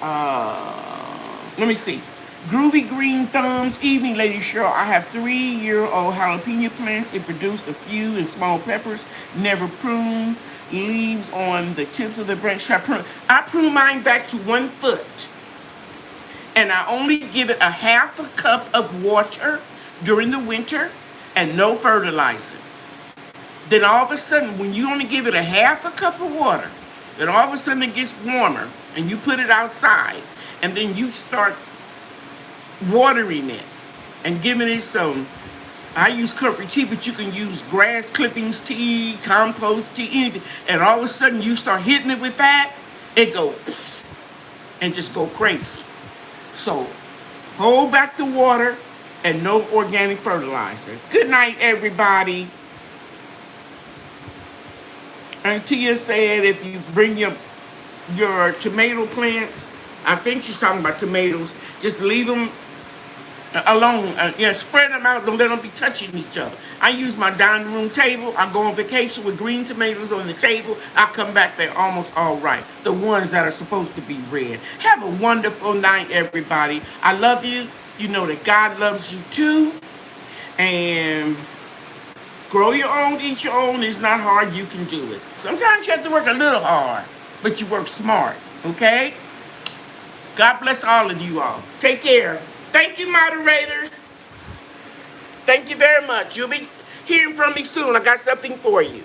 Let me see. Groovy Green Thumbs. Evening, Lady Cheryl. I have 3-year-old jalapeno plants. It produced a few and small peppers. Never pruned. Leaves on the tips of the branch. I prune mine back to 1 foot. And I only give it a half a cup of water during the winter and no fertilizer. Then all of a sudden, when you only give it a half a cup of water, then all of a sudden it gets warmer and you put it outside and then you start watering it and giving it some. I use comfrey tea, but you can use grass clippings tea, compost tea, anything. And all of a sudden you start hitting it with that, it goes and just go crazy. So hold back the water and no organic fertilizer. Good night, everybody. And Tia said if you bring your tomato plants, I think she's talking about tomatoes, just leave them alone. Spread them out. Don't let them be touching each other. I use my dining room table. I go on vacation with green tomatoes on the table. I come back, they're almost all right. The ones that are supposed to be red. Have a wonderful night, everybody. I love you. You know that God loves you too. And grow your own, eat your own. It's not hard. You can do it. Sometimes you have to work a little hard, but you work smart. Okay? God bless all of you all. Take care. Thank you, moderators. Thank you very much. You'll be hearing from me soon. I got something for you.